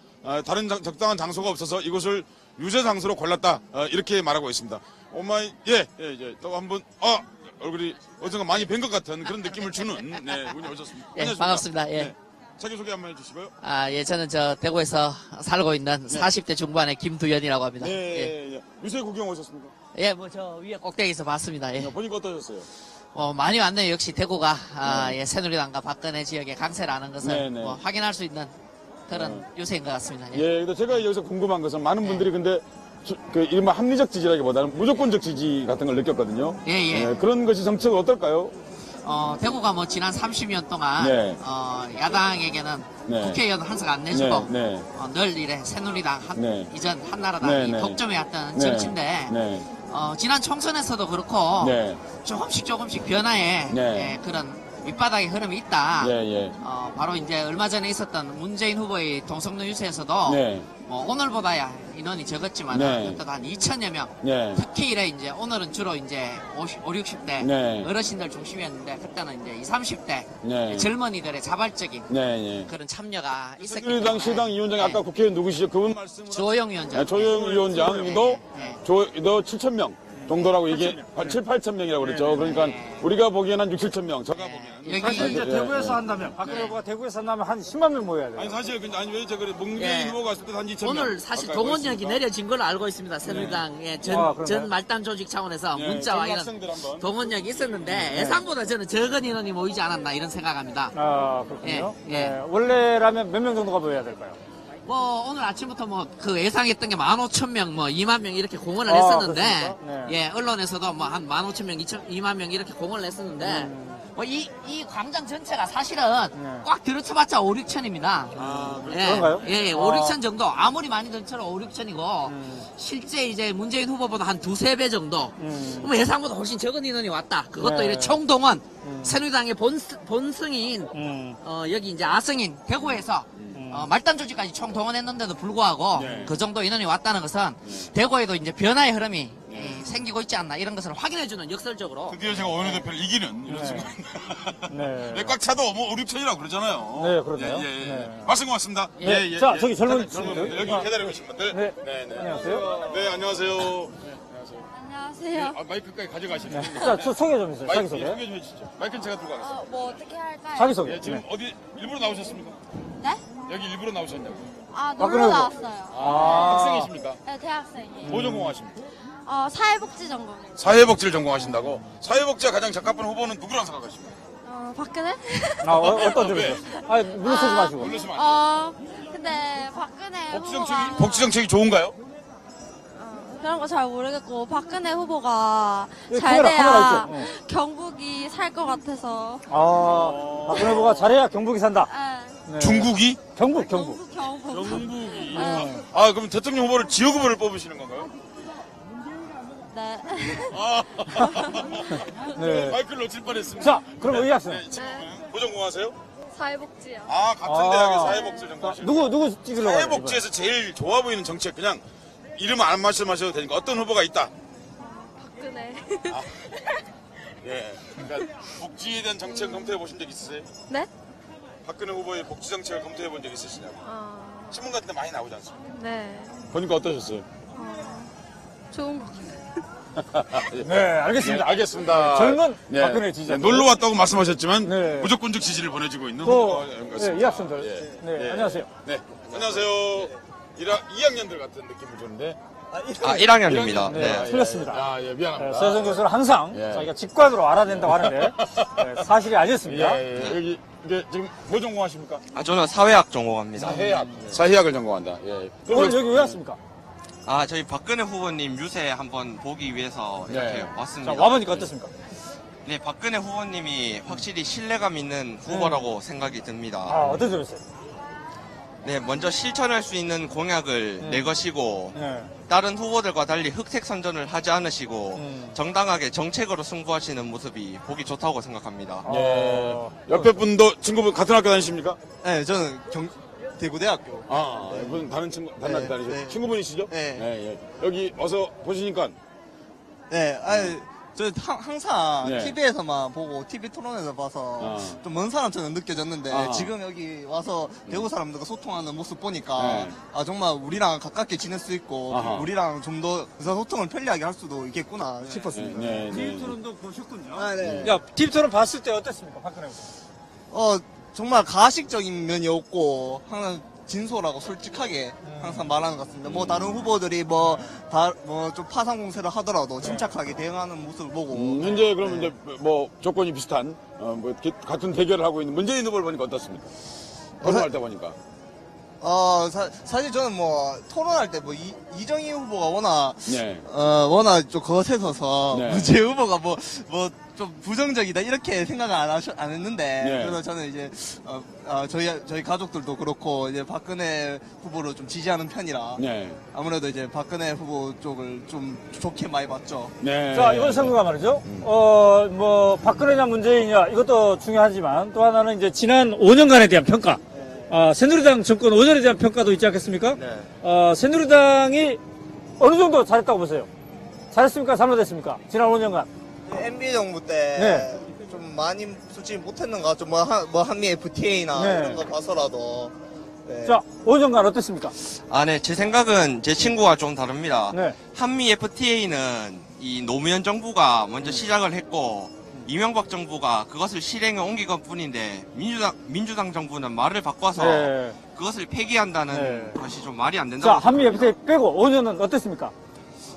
다른 적당한 장소가 없어서 이곳을 유세 장소로 골랐다. 이렇게 말하고 있습니다. 오마이 또 한번 얼굴이 어디선가 많이 뵌 것 같은 그런 느낌을 주는 분이 오셨습니다. 예, 반갑습니다. 예. 자기소개 한번 해주시고요. 예, 저는 대구에서 살고 있는 40대 중반의 김두연이라고 합니다. 네. 유세 구경 오셨습니까? 예, 저 위에 꼭대기에서 봤습니다. 예. 보니까 어떠셨어요? 많이 왔네요. 역시 대구가 새누리당과 박근혜 지역의 강세라는 것을 네. 확인할 수 있는 그런 요새인 것 같습니다. 예. 근데 제가 여기서 궁금한 것은 많은 분들이 근데 이른바 합리적 지지라기보다는 무조건적 지지 같은 걸 느꼈거든요. 예. 그런 것이 정책은 어떨까요? 대구가 지난 30년 동안 네. 야당에게는 네. 국회의원 한석 안 내주고 네. 늘 이래 새누리당 네. 이전 한나라당이 네. 독점해왔던 네. 정치인데 네. 지난 총선에서도 그렇고 네. 조금씩 변화에 네. 그런 밑바닥의 흐름이 있다. 예. 바로 이제 얼마 전에 있었던 문재인 후보의 동성로 유세에서도 네. 오늘보다야 인원이 적었지만 네. 한 2천여 명. 네. 특히 이래 이제 오늘은 주로 이제 50, 60대 네. 어르신들 중심이었는데 그때는 이제 20, 30대 네. 젊은이들의 자발적인 네. 그런 참여가 있었기 새누리당 때문에 시당 위원장이 아까 국회의원 누구시죠? 그분 말씀으로 조영 위원장. 조영 위원장도 너 7천 명 정도라고 이게 7, 8천 명이라고 그랬죠. 그러니까 우리가 보기에는 한 6, 7천 명. 제가 보기에는. 여기 이제 대구에서 한다면 박근혜 후보가 대구에서 한다면 한 10만 명 모여야 돼요. 아니 사실 근데 왜 그래 문재인 후보가 왔을 때 한 2천 명. 오늘 사실 아까 동원력이 보였습니까? 내려진 걸로 알고 있습니다. 새누리당의 전 말단 조직 차원에서 문자와 젊은 이런 학생들 한번. 동원력이 있었는데 예상보다 저는 적은 인원이 모이지 않았나 이런 생각합니다. 그렇군요. 예. 원래라면 몇 명 정도가 모여야 될까요? 오늘 아침부터 그 예상했던 게 15,000명, 2만 명 이렇게 공언을 했었는데, 그렇습니까? 네. 언론에서도 한 15,000명, 2만 명 이렇게 공언을 했었는데, 이 광장 전체가 사실은 꽉 들어쳐봤자 5, 6천입니다. 그런가요? 예, 5, 6천 정도. 아무리 많이 들어쳐도 5, 6천이고, 실제 이제 문재인 후보보다 한 2, 3배 정도. 그럼 예상보다 훨씬 적은 인원이 왔다. 그것도 이래 총동원, 새누리당의 본승인, 여기 이제 아승인, 대구에서 말단 조직까지 총 동원했는데도 불구하고 그 정도 인원이 왔다는 것은 대구에도 이제 변화의 흐름이 생기고 있지 않나 이런 것을 확인해주는 역설적으로. 드디어 제가 원내대표를 이기는 이런 순간. 네. 꽉 차도 5, 6천이라고 그러잖아요. 네, 그러네요. 예. 말씀 고맙습니다. 네. 자, 저기 젊은 분들 여기 기다리고 계신 분들. 네. 안녕하세요. 네, 안녕하세요. 안녕하세요. 마이크까지 가져가시면 자, 저 소개 좀 해주세요. 자기 소개. 소개 좀 해주시죠. 마이크는 제가 들고 가겠습니다. 뭐 어떻게 할까요? 자기 소개. 예, 지금 어디 일부러 나오셨습니까? 네? 여기 일부러 나오셨냐고. 박근혜 놀러 후보. 나왔어요. 학생이십니까? 네, 대학생이에요. 뭐 전공하십니까? 사회복지 전공이에요. 사회복지를 전공하신다고? 사회복지가 가장 적합한 후보는 누구라고 생각하십니까? 박근혜? 어떤 점에서? 물러서지 마시고. 물러서면 안 근데 박근혜 복지 정책이 좋은가요? 그런 거 잘 모르겠고 박근혜 후보가 예, 잘 카메라 돼야 있죠. 경북이 살 것 같아서. 박근혜 후보가 잘해야 경북이 산다. 네. 중국이? 경북. 경북이. 아, 그럼 대통령 후보를 지역 후보를 뽑으시는 건가요? 네. 네. 마이크를 놓칠 뻔했습니다. 자, 그럼 의 학생. 뭐 전공하세요? 사회복지요. 아, 같은 대학의 사회복지 전공하시는 누구 찍으려고 하세요? 사회복지에서 제일 좋아 보이는 정책, 그냥 이름 안 말씀하셔도 되니까 어떤 후보가 있다? 박근혜. 예. 그러니까 복지에 대한 정책 검토해 보신 적 있으세요? 네? 박근혜 후보의 복지 정책을 검토해 본 적 있으시냐고? 신문 같은 데 많이 나오지 않습니까? 네. 보니까 어떠셨어요? 좋은 것 같아요. 네, 알겠습니다. 네, 알겠습니다. 젊은 네. 박근혜 지지자. 네, 놀러 왔다고 말씀하셨지만 네. 무조건적 지지를 보내주고 있는 또, 후보인 것 같습니다. 이 학생들. 네, 안녕하세요. 네, 안녕하세요. 2학년들 같은 느낌을 주는데. 1학년입니다. 네, 틀렸습니다. 아, 예, 미안합니다. 서혜정 교수는 항상 자기가 직관으로 알아낸다고 하는데 네, 사실이 아니었습니다. 여기 이게 지금 뭐 전공하십니까? 저는 사회학 전공합니다. 사회학을 전공한다. 예. 오늘 여기 왜 왔습니까? 저희 박근혜 후보님 유세 한번 보기 위해서 이렇게 왔습니다. 자, 와보니까 어떻습니까? 네, 박근혜 후보님이 확실히 신뢰감 있는 후보라고 생각이 듭니다. 어떤 점이세요? 네, 먼저 실천할 수 있는 공약을 내것이고 다른 후보들과 달리 흑색 선전을 하지 않으시고 정당하게 정책으로 승부하시는 모습이 보기 좋다고 생각합니다. 옆에 분도 친구분 같은 학교 다니십니까? 네, 저는 대구대학교. 무슨 다른 학교 다니세요? 네. 친구분이시죠? 네. 예. 여기 와서 보시니까. 네, 저 항상 네. TV에서만 보고 TV 토론에서 봐서 좀 먼 사람처럼 느껴졌는데 지금 여기 와서 대구 사람들과 소통하는 모습 보니까 정말 우리랑 가깝게 지낼 수 있고 우리랑 좀 더 의사소통을 편리하게 할 수도 있겠구나 싶었습니다. TV 토론도 보셨군요. 네. 야, TV 토론 봤을 때 어땠습니까, 박근혜 후보? 정말 가식적인 면이 없고 항상 진솔하고 솔직하게 항상 말하는 것 같습니다. 뭐 다른 후보들이 좀 파상 공세를 하더라도 침착하게 대응하는 모습을 보고 현재 그러면 이제 뭐 조건이 비슷한 같은 대결을 하고 있는 문재인 후보를 보니까 어떻습니까? 토론할 때 보니까. 사실 저는 토론할 때 이정희 후보가 워낙 좀 거세서서 문재인 후보가 좀 부정적이다 이렇게 생각을 안 했는데 그래서 저는 이제 저희 가족들도 그렇고 이제 박근혜 후보를 좀 지지하는 편이라 아무래도 이제 박근혜 후보 쪽을 좀 좋게 많이 봤죠. 자, 이번 선거가 말이죠. 박근혜냐 문재인이냐 이것도 중요하지만 또 하나는 이제 지난 5년간에 대한 평가. 새누리당 정권 5년에 대한 평가도 있지 않겠습니까? 새누리당이 어느 정도 잘했다고 보세요? 잘했습니까? 잘못했습니까? 지난 5년간. MB 정부 때 좀 많이 솔직히 못했는 것 같죠. 한미 FTA나 이런 거 봐서라도. 자, 5년간 어땠습니까? 네, 제 생각은 제 친구와 좀 다릅니다. 네. 한미 FTA는 이 노무현 정부가 먼저 시작을 했고 이명박 정부가 그것을 실행에 옮긴 것 뿐인데 민주당 정부는 말을 바꿔서 그것을 폐기한다는 것이 좀 말이 안 된다고. 자, 한미 FTA 빼고 5년은 어땠습니까?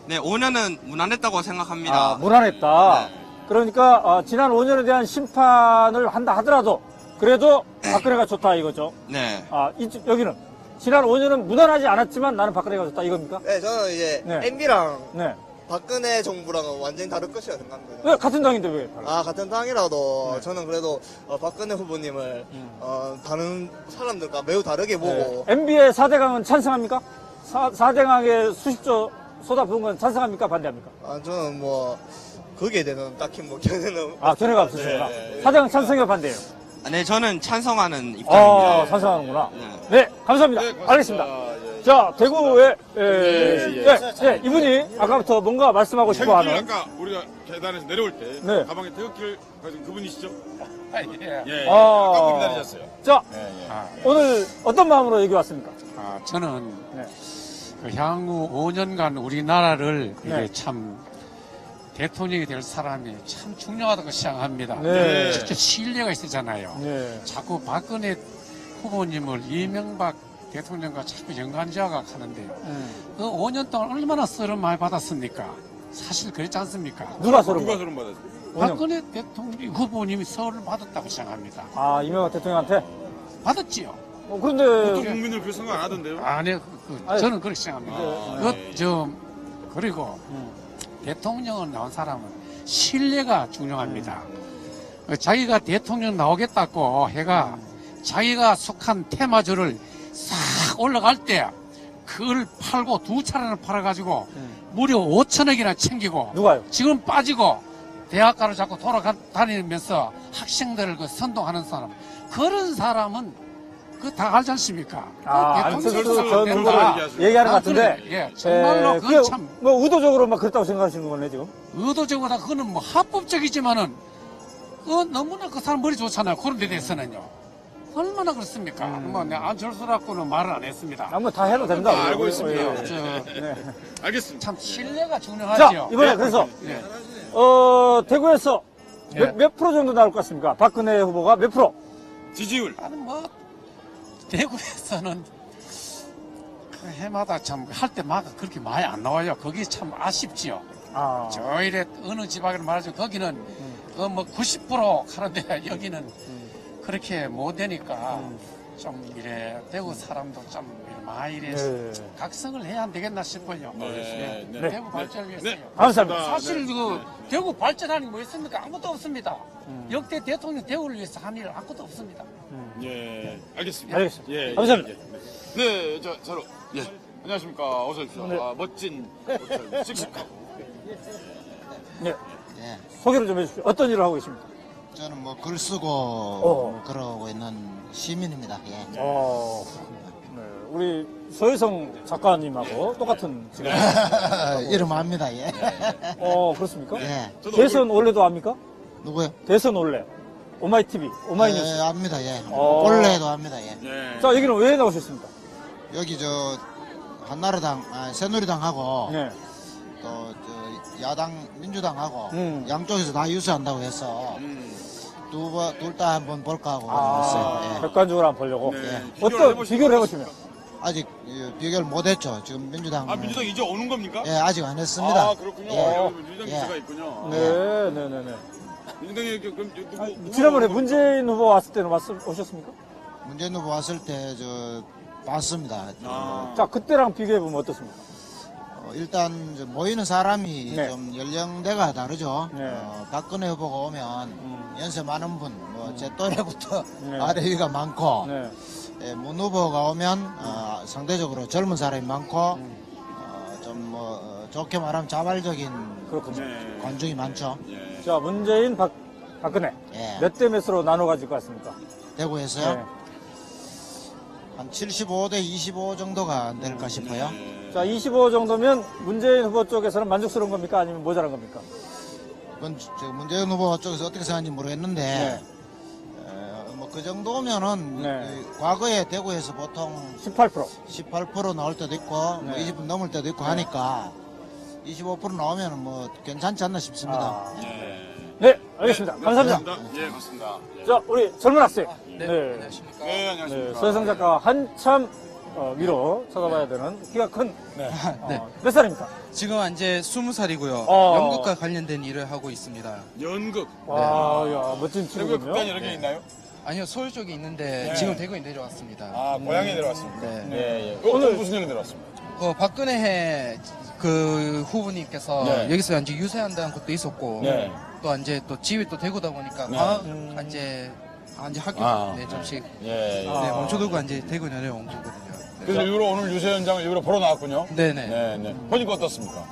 네, 5년은 무난했다고 생각합니다. 무난했다. 그러니까 지난 5년에 대한 심판을 한다 하더라도 그래도 박근혜가 좋다 이거죠. 네. 여기는 지난 5년은 무난하지 않았지만 나는 박근혜가 좋다 이겁니까? 네, 저는 이제 MB랑 박근혜 정부랑은 완전히 다를 것이라 생각합니다. 왜 같은 당인데 왜? 같은 당이라도 저는 그래도 박근혜 후보님을 다른 사람들과 매우 다르게 보고. MB의 4대강은 찬성합니까? 4대강에 수십조 쏟아부은 건 찬성합니까? 반대합니까? 저는 거기에 대해서는 딱히 견해는. 견해가 없으십니까? 4대강 찬성이요, 반대예요? 네, 저는 찬성하는 입장입니다. 찬성하는구나. 네, 감사합니다. 알겠습니다. 자, 대구에, 이분이 아까부터 뭔가 말씀하고 싶어 하는. 아까 우리가 계단에서 내려올 때, 가방에 태극기를 가진 그분이시죠? 아까 기다리셨어요. 자, 오늘 어떤 마음으로 여기 왔습니까? 저는 향후 5년간 우리나라를 이게 참 대통령이 될 사람이 참 중요하다고 생각합니다. 진짜 신뢰가 있었잖아요. 자꾸 박근혜 후보님을 이명박 대통령과 자꾸 연관지어가 하는데요. 그 5년 동안 얼마나 썰을 많이 받았습니까? 사실 그렇지 않습니까? 누가 썰을 받았어요? 박근혜 대통령 후보님이 썰을 받았다고 생각합니다. 이명박 대통령한테? 받았지요. 그런데 보통 국민들 그렇게 생각 안 하던데요? 아니, 저는 그렇게 생각합니다. 네. 그리고 대통령을 나온 사람은 신뢰가 중요합니다. 자기가 대통령 나오겠다고 해가 자기가 속한 테마주를 싹 올라갈 때 그걸 팔고 2차례나 팔아가지고 무려 5천억이나 챙기고 누가요? 지금 빠지고 대학가를 자꾸 돌아다니면서 학생들을 선동하는 사람, 그런 사람은 다 알지 않습니까? 안철수 전 후보를 얘기하는 것 같은데. 예, 정말로 그건 참. 의도적으로 막 그렇다고 생각하시는 거네, 지금? 의도적으로 그거는 뭐 합법적이지만은, 너무나 그 사람 머리 좋잖아요. 그런 데 대해서는요. 얼마나 그렇습니까? 뭐, 안철수라고는 말을 안 했습니다. 한번 다 해도 된다. 알고 있습니다. 네. 알겠습니다. 참 신뢰가 중요하죠. 자, 이번에 그래서, 대구에서 몇 프로 정도 나올 것 같습니까? 박근혜 후보가 몇 프로? 지지율. 나는 대구에서는 그 해마다 참 할 때마다 그렇게 많이 안 나와요. 거기 참 아쉽지요. 저 이래 어느 지방을 말하죠. 거기는 90% 하는데 여기는 그렇게 못 되니까 좀 이래 대구 사람도 좀 많이 이래 각성을 해야 안 되겠나 싶어요. 대구 발전을 위해서요. 감사합니다. 사실 대구 발전하는 게 뭐 있습니까? 아무것도 없습니다. 역대 대통령 대구를 위해서 한 일 아무것도 없습니다. 예, 알겠습니다. 알겠습니다. 예, 감사합니다. 네, 저로. 예. 안녕하십니까. 어서 오십시오. 네. 멋진 씩씩하고. 네. 소개를 좀 해주십시오. 어떤 일을 하고 계십니까? 저는 뭐 글 쓰고 그러고 있는 시민입니다. 예. 네, 우리 서혜성 작가님하고 똑같은 지금 이름 압니다. 예. 그렇습니까? 예. 대선 원래도 압니까? 누구요? 대선 원래. 오마이TV, 오마이뉴스. 예, 압니다. 예. 원래도 압니다. 예. 자, 여기는 왜 나오셨습니까? 여기 한나라당, 새누리당하고 네. 또 야당 민주당하고 양쪽에서 다 유세한다고 해서 둘 다 한번 볼까 하고 왔어요. 예. 객관적으로 한번 보려고. 네. 어떤 비교를 해보시면? 아직 비교를 못했죠. 지금 민주당. 민주당 이제 오는 겁니까? 예, 아직 안 했습니다. 그렇군요. 예. 민주당 유세가 있군요. 네. 민주당이 그럼 누구? 지난번에 문재인 후보 왔을 때는 오셨습니까? 문재인 후보 왔을 때 봤습니다. 자, 그때랑 비교해보면 어떻습니까? 일단 모이는 사람이 좀 연령대가 다르죠. 박근혜 후보가 오면 연세 많은 분, 제 또래부터 아래 위가 많고, 문 후보가 오면 상대적으로 젊은 사람이 많고, 좋게 말하면 자발적인 관중이 많죠. 자, 문재인, 박근혜 몇 대 몇으로 나눠 가질 것 같습니까? 대구에서요? 한 75대 25 정도가 안 될까 싶어요. 자, 25 정도면 문재인 후보 쪽에서는 만족스러운 겁니까? 아니면 모자란 겁니까? 그건 문재인 후보 쪽에서 어떻게 생각하는지 모르겠는데, 그 정도면은 과거에 대구에서 보통 18% 나올 때도 있고 20% 넘을 때도 있고 하니까 25% 나오면 괜찮지 않나 싶습니다. 네, 알겠습니다. 감사합니다. 예, 맞습니다. 자, 우리 젊은 학생. 안녕하십니까. 네, 안녕하십니까. 서혜성 작가가 한참 위로 쳐다봐야 되는 키가 큰 몇 살입니까? 지금 이제 20살이고요. 연극과 관련된 일을 하고 있습니다. 연극. 와, 야, 멋진 친구군요. 대구에 극단 여러 개 있나요? 아니요, 서울 쪽에 있는데 지금 대구에 내려왔습니다. 고향에 내려왔습니다. 네. 오늘 무슨 일로 내려왔습니까? 박근혜 후보님께서 여기서 이제 유세한다는 것도 있었고 또 이제 또 집이 또 대구다 보니까 이제 학교 잠시 멈춰두고 이제 대구 내려온 거거든요. 그래서 일부러 오늘 유세 현장을 일부러 보러 나왔군요. 네네. 보니까 어떻습니까?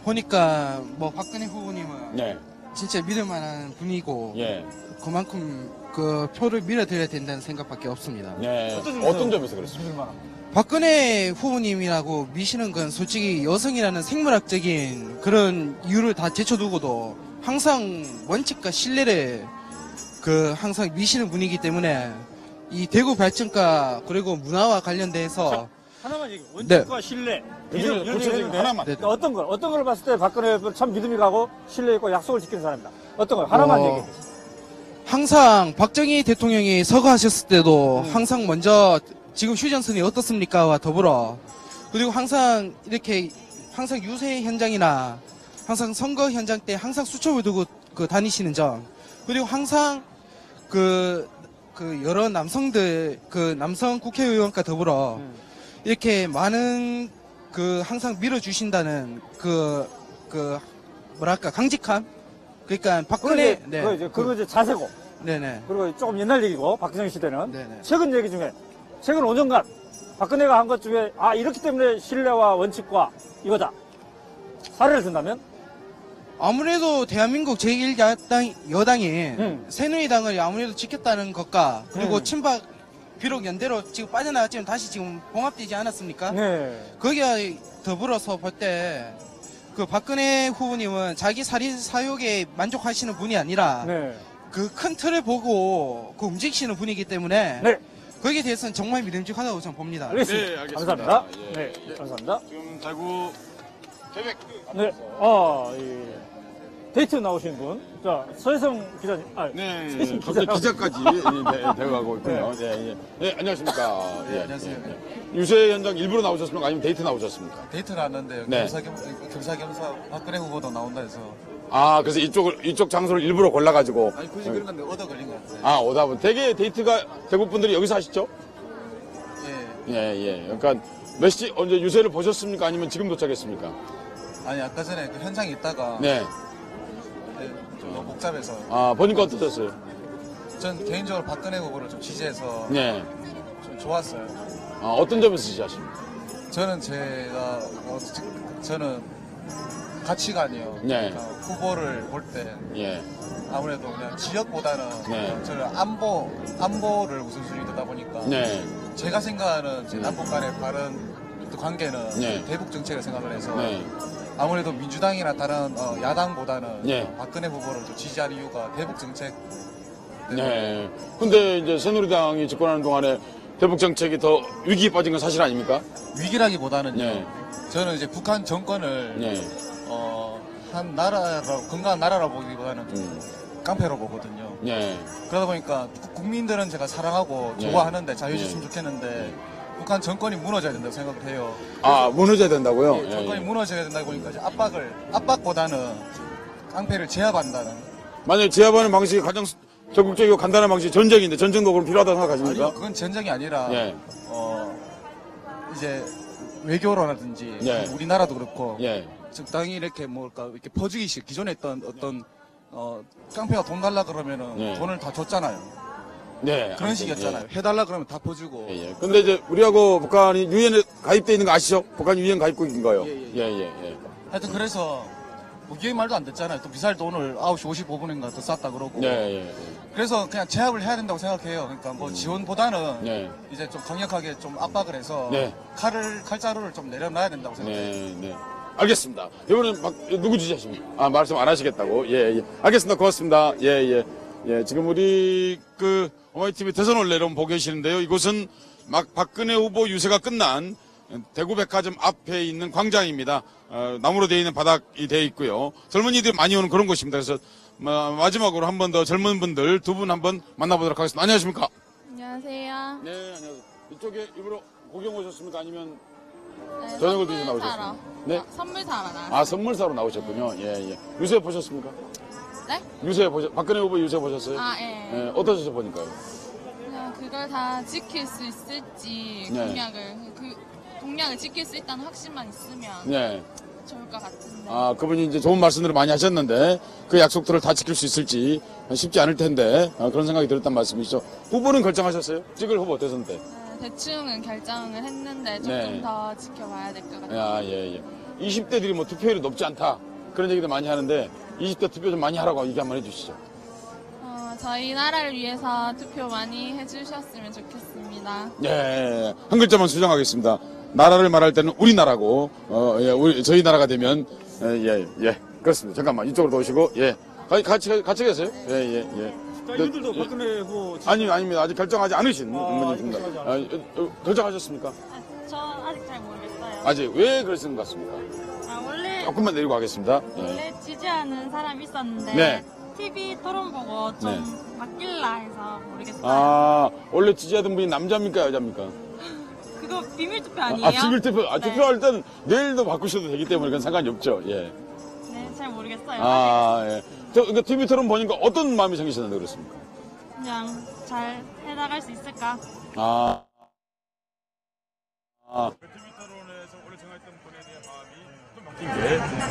보니까 박근혜 후보님은 진짜 믿을만한 분이고 그만큼 그 표를 밀어드려야 된다는 생각밖에 없습니다. 어떤 점에서 그렇습니까? 박근혜 후보님이라고 미시는 건 솔직히 여성이라는 생물학적인 그런 이유를 다 제쳐두고도 항상 원칙과 신뢰를 항상 미시는 분이기 때문에 이 대구 발전과 그리고 문화와 관련돼서 하나만 얘기. 원칙과 신뢰. 하나만. 어떤 걸 봤을 때 박근혜 참 믿음이 가고 신뢰 있고 약속을 지키는 사람이다. 어떤 걸 하나만 얘기해 주세요. 항상 박정희 대통령이 서거하셨을 때도 항상 먼저 지금 휴전선이 어떻습니까와 더불어 그리고 항상 이렇게 항상 유세 현장이나 항상 선거 현장 때 항상 수첩을 두고 다니시는 점 그리고 항상 그 여러 남성들 그 남성 국회의원과 더불어 이렇게 많은 그 항상 밀어주신다는 그 뭐랄까 강직함 그러니까 박근혜 그거 이제 자세고. 네네. 그리고 조금 옛날 얘기고 박정희 시대는 네네. 최근 얘기 중에 최근 5년간 박근혜가 한 것 중에 이렇기 때문에 신뢰와 원칙과 이거다. 사례를 든다면? 아무래도 대한민국 제1야당 여당이 새누리당을 아무래도 지켰다는 것과 그리고 친박 비록 연대로 지금 빠져나갔지만 다시 지금 봉합되지 않았습니까? 네. 거기에 더불어서 볼 때 그 박근혜 후보님은 자기 사욕에 만족하시는 분이 아니라 그 큰 틀을 보고 그 움직이시는 분이기 때문에 거기에 대해서는 정말 믿음직하다고 저는 봅니다. 알겠습니다. 네, 알겠습니다. 감사합니다. 예. 네, 감사합니다. 지금 대구 태백. 네, 데이트 나오신 분. 자, 서혜성 기자님. 네, 갑자기 기자까지 대화하고 있군요. 네, 안녕하십니까. 네, 안녕하세요. 유세 현장 일부러 나오셨습니까? 아니면 데이트 나오셨습니까? 데이트 나왔는데 네. 겸사겸사 박근혜 후보도 나온다 해서. 그래서 이쪽 장소를 일부러 골라가지고. 아니, 굳이 그런 건데 얻어 걸린 것 같아요. 오다 보면 되게 데이트가 대구 분들이 여기서 하시죠? 예. 예. 그러니까 몇 시, 언제 유세를 보셨습니까? 아니면 지금 도착했습니까? 아니, 아까 전에 그 현장에 있다가. 네. 좀 너무 복잡해서. 보니까 어떠셨어요? 전 개인적으로 박근혜 후보를 좀 지지해서. 네. 좀 좋았어요. 어떤 점에서 지지하십니까? 저는 저는 가치관이요. 네. 그러니까 후보를 볼 때. 예. 아무래도 그냥 지역보다는 네. 저는 안보를 우선순위 두다 보니까. 네. 제가 생각하는 제 남북 간의 바른 관계는 네. 대북 정책을 생각을 해서 네. 아무래도 민주당이나 다른 야당보다는 네. 박근혜 후보를 좀 지지할 이유가 대북 정책 때문에. 네. 근데 이제 새누리당이 집권하는 동안에 대북 정책이 더 위기에 빠진 건 사실 아닙니까? 위기라기보다는요. 네. 저는 이제 북한 정권을 네. 한 건강한 나라라고 보기보다는 좀 깡패로 보거든요. 네. 그러다 보니까 국민들은 제가 사랑하고 네. 좋아하는데 자유해줬으면 좋겠는데 북한 정권이 무너져야 된다고 생각을 해요. 무너져야 된다고요? 예, 정권이 무너져야 된다고 보니까 이제 압박보다는 깡패를 제압한다는. 만약에 제압하는 방식이 가장 적극적이고 간단한 방식이 전쟁인데 전쟁도 그럼 필요하다고 생각하십니까? 아니요, 그건 전쟁이 아니라 예. 이제 외교로라든지 예. 우리나라도 그렇고 예. 적당히 이렇게 이렇게 퍼주기식 기존에 있던 어떤 깡패가 돈 달라 그러면은 예. 돈을 다 줬잖아요. 네. 그런 식이었잖아요. 해달라 그러면 다 퍼주고. 예. 근데 이제 우리하고 북한이 유엔에 가입돼 있는 거 아시죠? 북한 유엔 가입국인 거요. 예. 하여튼 그래서 유엔 말도 안 듣잖아요. 또 미사일도 오늘 9시 55분인가 더 쐈다 그러고. 예. 그래서 그냥 제압을 해야 된다고 생각해요. 그러니까 뭐 지원보다는 네. 이제 좀 강력하게 좀 압박을 해서 네. 칼자루를 좀 내려놔야 된다고 생각해요. 네. 알겠습니다. 이번엔 누구 지지하십니까? 말씀 안 하시겠다고. 예. 알겠습니다. 고맙습니다. 예. 지금 우리 어마이TV 대선 원래론 보고 계시는데요. 이곳은 박근혜 후보 유세가 끝난 대구백화점 앞에 있는 광장입니다. 나무로 되어 있는 바닥이 되어 있고요. 젊은이들이 많이 오는 그런 곳입니다. 그래서 마지막으로 한 번 더 젊은 분들 두 분 한번 만나보도록 하겠습니다. 안녕하십니까? 안녕하세요. 네, 안녕하세요. 이쪽에 일부러 구경 오셨습니까? 아니면 저녁을 드시러 나오셨습니까? 네? 선물 사러 나왔어요. 선물 사러 나오셨군요. 예. 유세 보셨습니까? 네? 박근혜 후보 유세 보셨어요? 예. 어떠셔서 보니까요? 그냥 그걸 다 지킬 수 있을지 네. 공약을 지킬 수 있다는 확신만 있으면 네. 좋을 것 같은데. 그분이 이제 좋은 말씀들을 많이 하셨는데 그 약속들을 다 지킬 수 있을지 쉽지 않을 텐데 그런 생각이 들었단 말씀이시죠. 후보는 결정하셨어요? 찍을 후보 대선 때? 대충은 결정을 했는데 조금 네. 더 지켜봐야 될 것 같아요. 예. 20대들이 뭐 투표율이 높지 않다 그런 얘기도 많이 하는데 20대 투표 좀 많이 하라고 얘기 한번 해주시죠. 저희 나라를 위해서 투표 많이 해주셨으면 좋겠습니다. 예. 한 글자만 수정하겠습니다. 나라를 말할 때는 우리나라고 저희 나라가 되면 예. 그렇습니다. 잠깐만 이쪽으로 오시고 예. 같이 계세요? 예. 자, 이들도 박근혜 후보 아닙니다. 아직 결정하지 않으신 분입니다. 결정하셨습니까? 저 아직 잘 모르겠어요. 아직 왜 그러시는 것 같습니까? 원래 조금만 내리고 가겠습니다. 원래 지지하는 사람이 있었는데 네. TV 토론 보고 좀 바뀔라 해서 모르겠어요. 원래 지지하던 분이 남자입니까 여자입니까? 그거 비밀 투표 아니에요? 비밀 투표. 네. 투표할 때는 내일도 바꾸셔도 되기 때문에 그건 상관이 없죠. 예. 네, 잘 모르겠어요. 예. 그러니까 TV 토론 보니까 어떤 마음이 생기셨는데 그렇습니까? 그냥 잘 해나갈 수 있을까? 토론에서 원래 정했던 분에 대한 마음이 좀 바뀐 게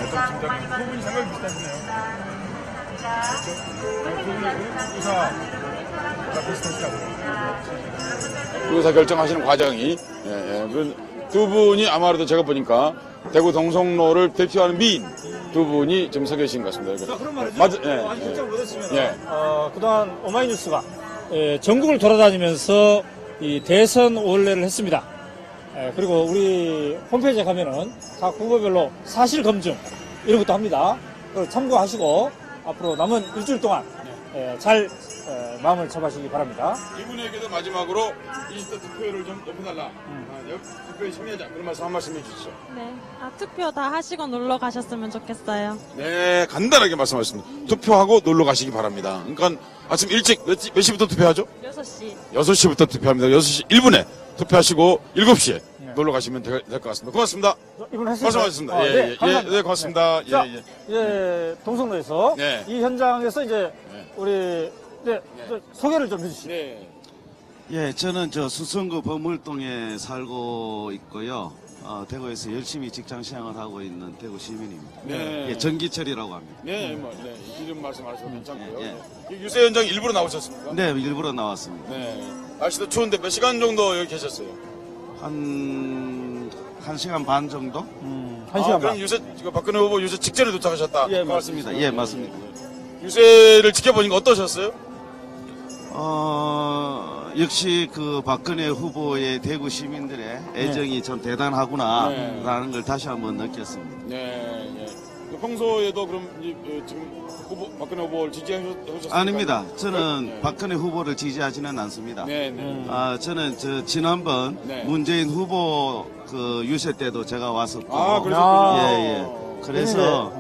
어떤 심장이 두 분이 생각이 비슷하시네요. 두 분의 의사가 비슷하시다고요. 의사 결정하시는 과정이 두 분이 아마도 제가 보니까 대구 동성로를 대표하는 미인 두 분이 지금 서 계신 것 같습니다. 자, 그런 말이죠. 맞, 아니, 결정 못했으면 그동안 오마이뉴스가 전국을 돌아다니면서 이 대선 올레를 했습니다. 그리고 우리 홈페이지에 가면은 각 후보별로 사실 검증 이런 것도 합니다. 그걸 참고하시고 앞으로 남은 일주일 동안 잘 마음을 잡아주시기 바랍니다. 이분에게도 마지막으로 20대 투표율을 좀 높여달라. 투표에 참여하자. 그런 말씀 한 말씀 해주시죠. 네. 투표 다 하시고 놀러 가셨으면 좋겠어요. 네, 간단하게 말씀하셨습니다. 투표하고 놀러 가시기 바랍니다. 그러니까 아침 일찍 몇 시부터 투표하죠? 6시. 6시부터 투표합니다. 6시 1분에 투표하시고 7시에 놀러 가시면 될 것 같습니다. 고맙습니다. 이분 했습니다. 말씀하셨습니다. 네, 네, 고맙습니다. 네. 자, 동성로에서 이 현장에서 이제 우리 소개를 좀 해주시죠. 예, 저는 수성구 범물동에 살고 있고요. 대구에서 열심히 직장 생활을 하고 있는 대구 시민입니다. 예, 전기철이라고 합니다. 이름 말씀하셔도 괜찮고요. 유세 현장 일부러 나오셨습니까? 네, 일부러 나왔습니다. 날씨도 추운데 몇 시간 정도 여기 계셨어요? 한 1시간 반 정도? 1시간 반. 그럼 유세, 박근혜 후보 유세 직전에 도착하셨다? 예, 맞습니다. 예, 맞습니다. 유세를 지켜보니까 어떠셨어요? 역시 박근혜 후보의 대구 시민들의 애정이 참 대단하구나라는 걸 다시 한번 느꼈습니다. 평소에도 그럼 지금 박근혜 후보를 지지하셨습니까? 아닙니다. 저는 박근혜 후보를 지지하지는 않습니다. 저는 지난번 문재인 후보 유세 때도 제가 왔었고. 그러셨군요. 그래서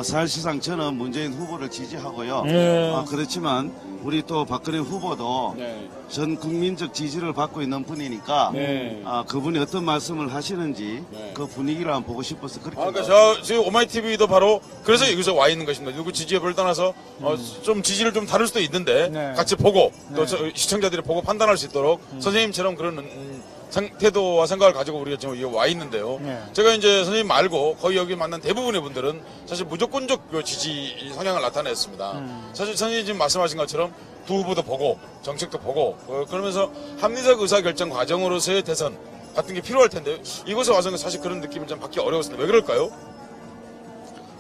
사실상 저는 문재인 후보를 지지하고요. 그렇지만 우리 또 박근혜 후보도 전 국민적 지지를 받고 있는 분이니까 그분이 어떤 말씀을 하시는지 그 분위기를 한번 보고 싶어서 그렇게. 그러니까 저 지금 오마이TV도 바로 그래서 여기서 와 있는 것입니다. 누구 지지를 떠나서 좀 지지를 좀 다를 수도 있는데 같이 보고 또 시청자들이 보고 판단할 수 있도록 선생님처럼 그런 태도와 생각을 가지고 우리가 지금 여기 와 있는데요. 제가 이제 선생님 말고 거의 여기 만난 대부분의 분들은 사실 무조건적 지지 성향을 나타냈습니다. 사실 선생님 지금 말씀하신 것처럼 두 후보도 보고 정책도 보고 그러면서 합리적 의사결정 과정으로서의 대선 같은 게 필요할 텐데 이곳에 와서는 사실 그런 느낌을 좀 받기 어려웠습니다. 왜 그럴까요?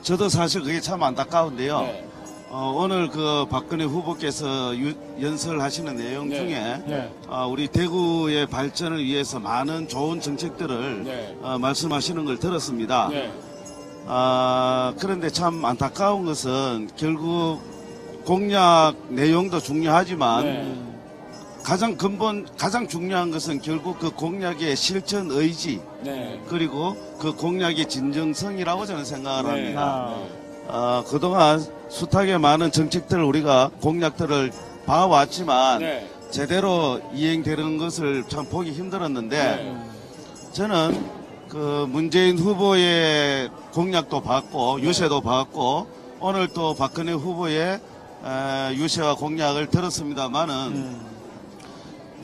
저도 사실 그게 참 안타까운데요. 오늘 박근혜 후보께서 연설하시는 내용 중에 우리 대구의 발전을 위해서 많은 좋은 정책들을 말씀하시는 걸 들었습니다. 그런데 참 안타까운 것은 결국 공약 내용도 중요하지만 가장 중요한 것은 결국 그 공약의 실천 의지 그리고 그 공약의 진정성이라고 저는 생각을 합니다. 그동안 숱하게 많은 정책들을 우리가 공약들을 봐왔지만 제대로 이행되는 것을 참 보기 힘들었는데 저는 문재인 후보의 공약도 봤고 유세도 봤고 오늘 또 박근혜 후보의 유세와 공약을 들었습니다만은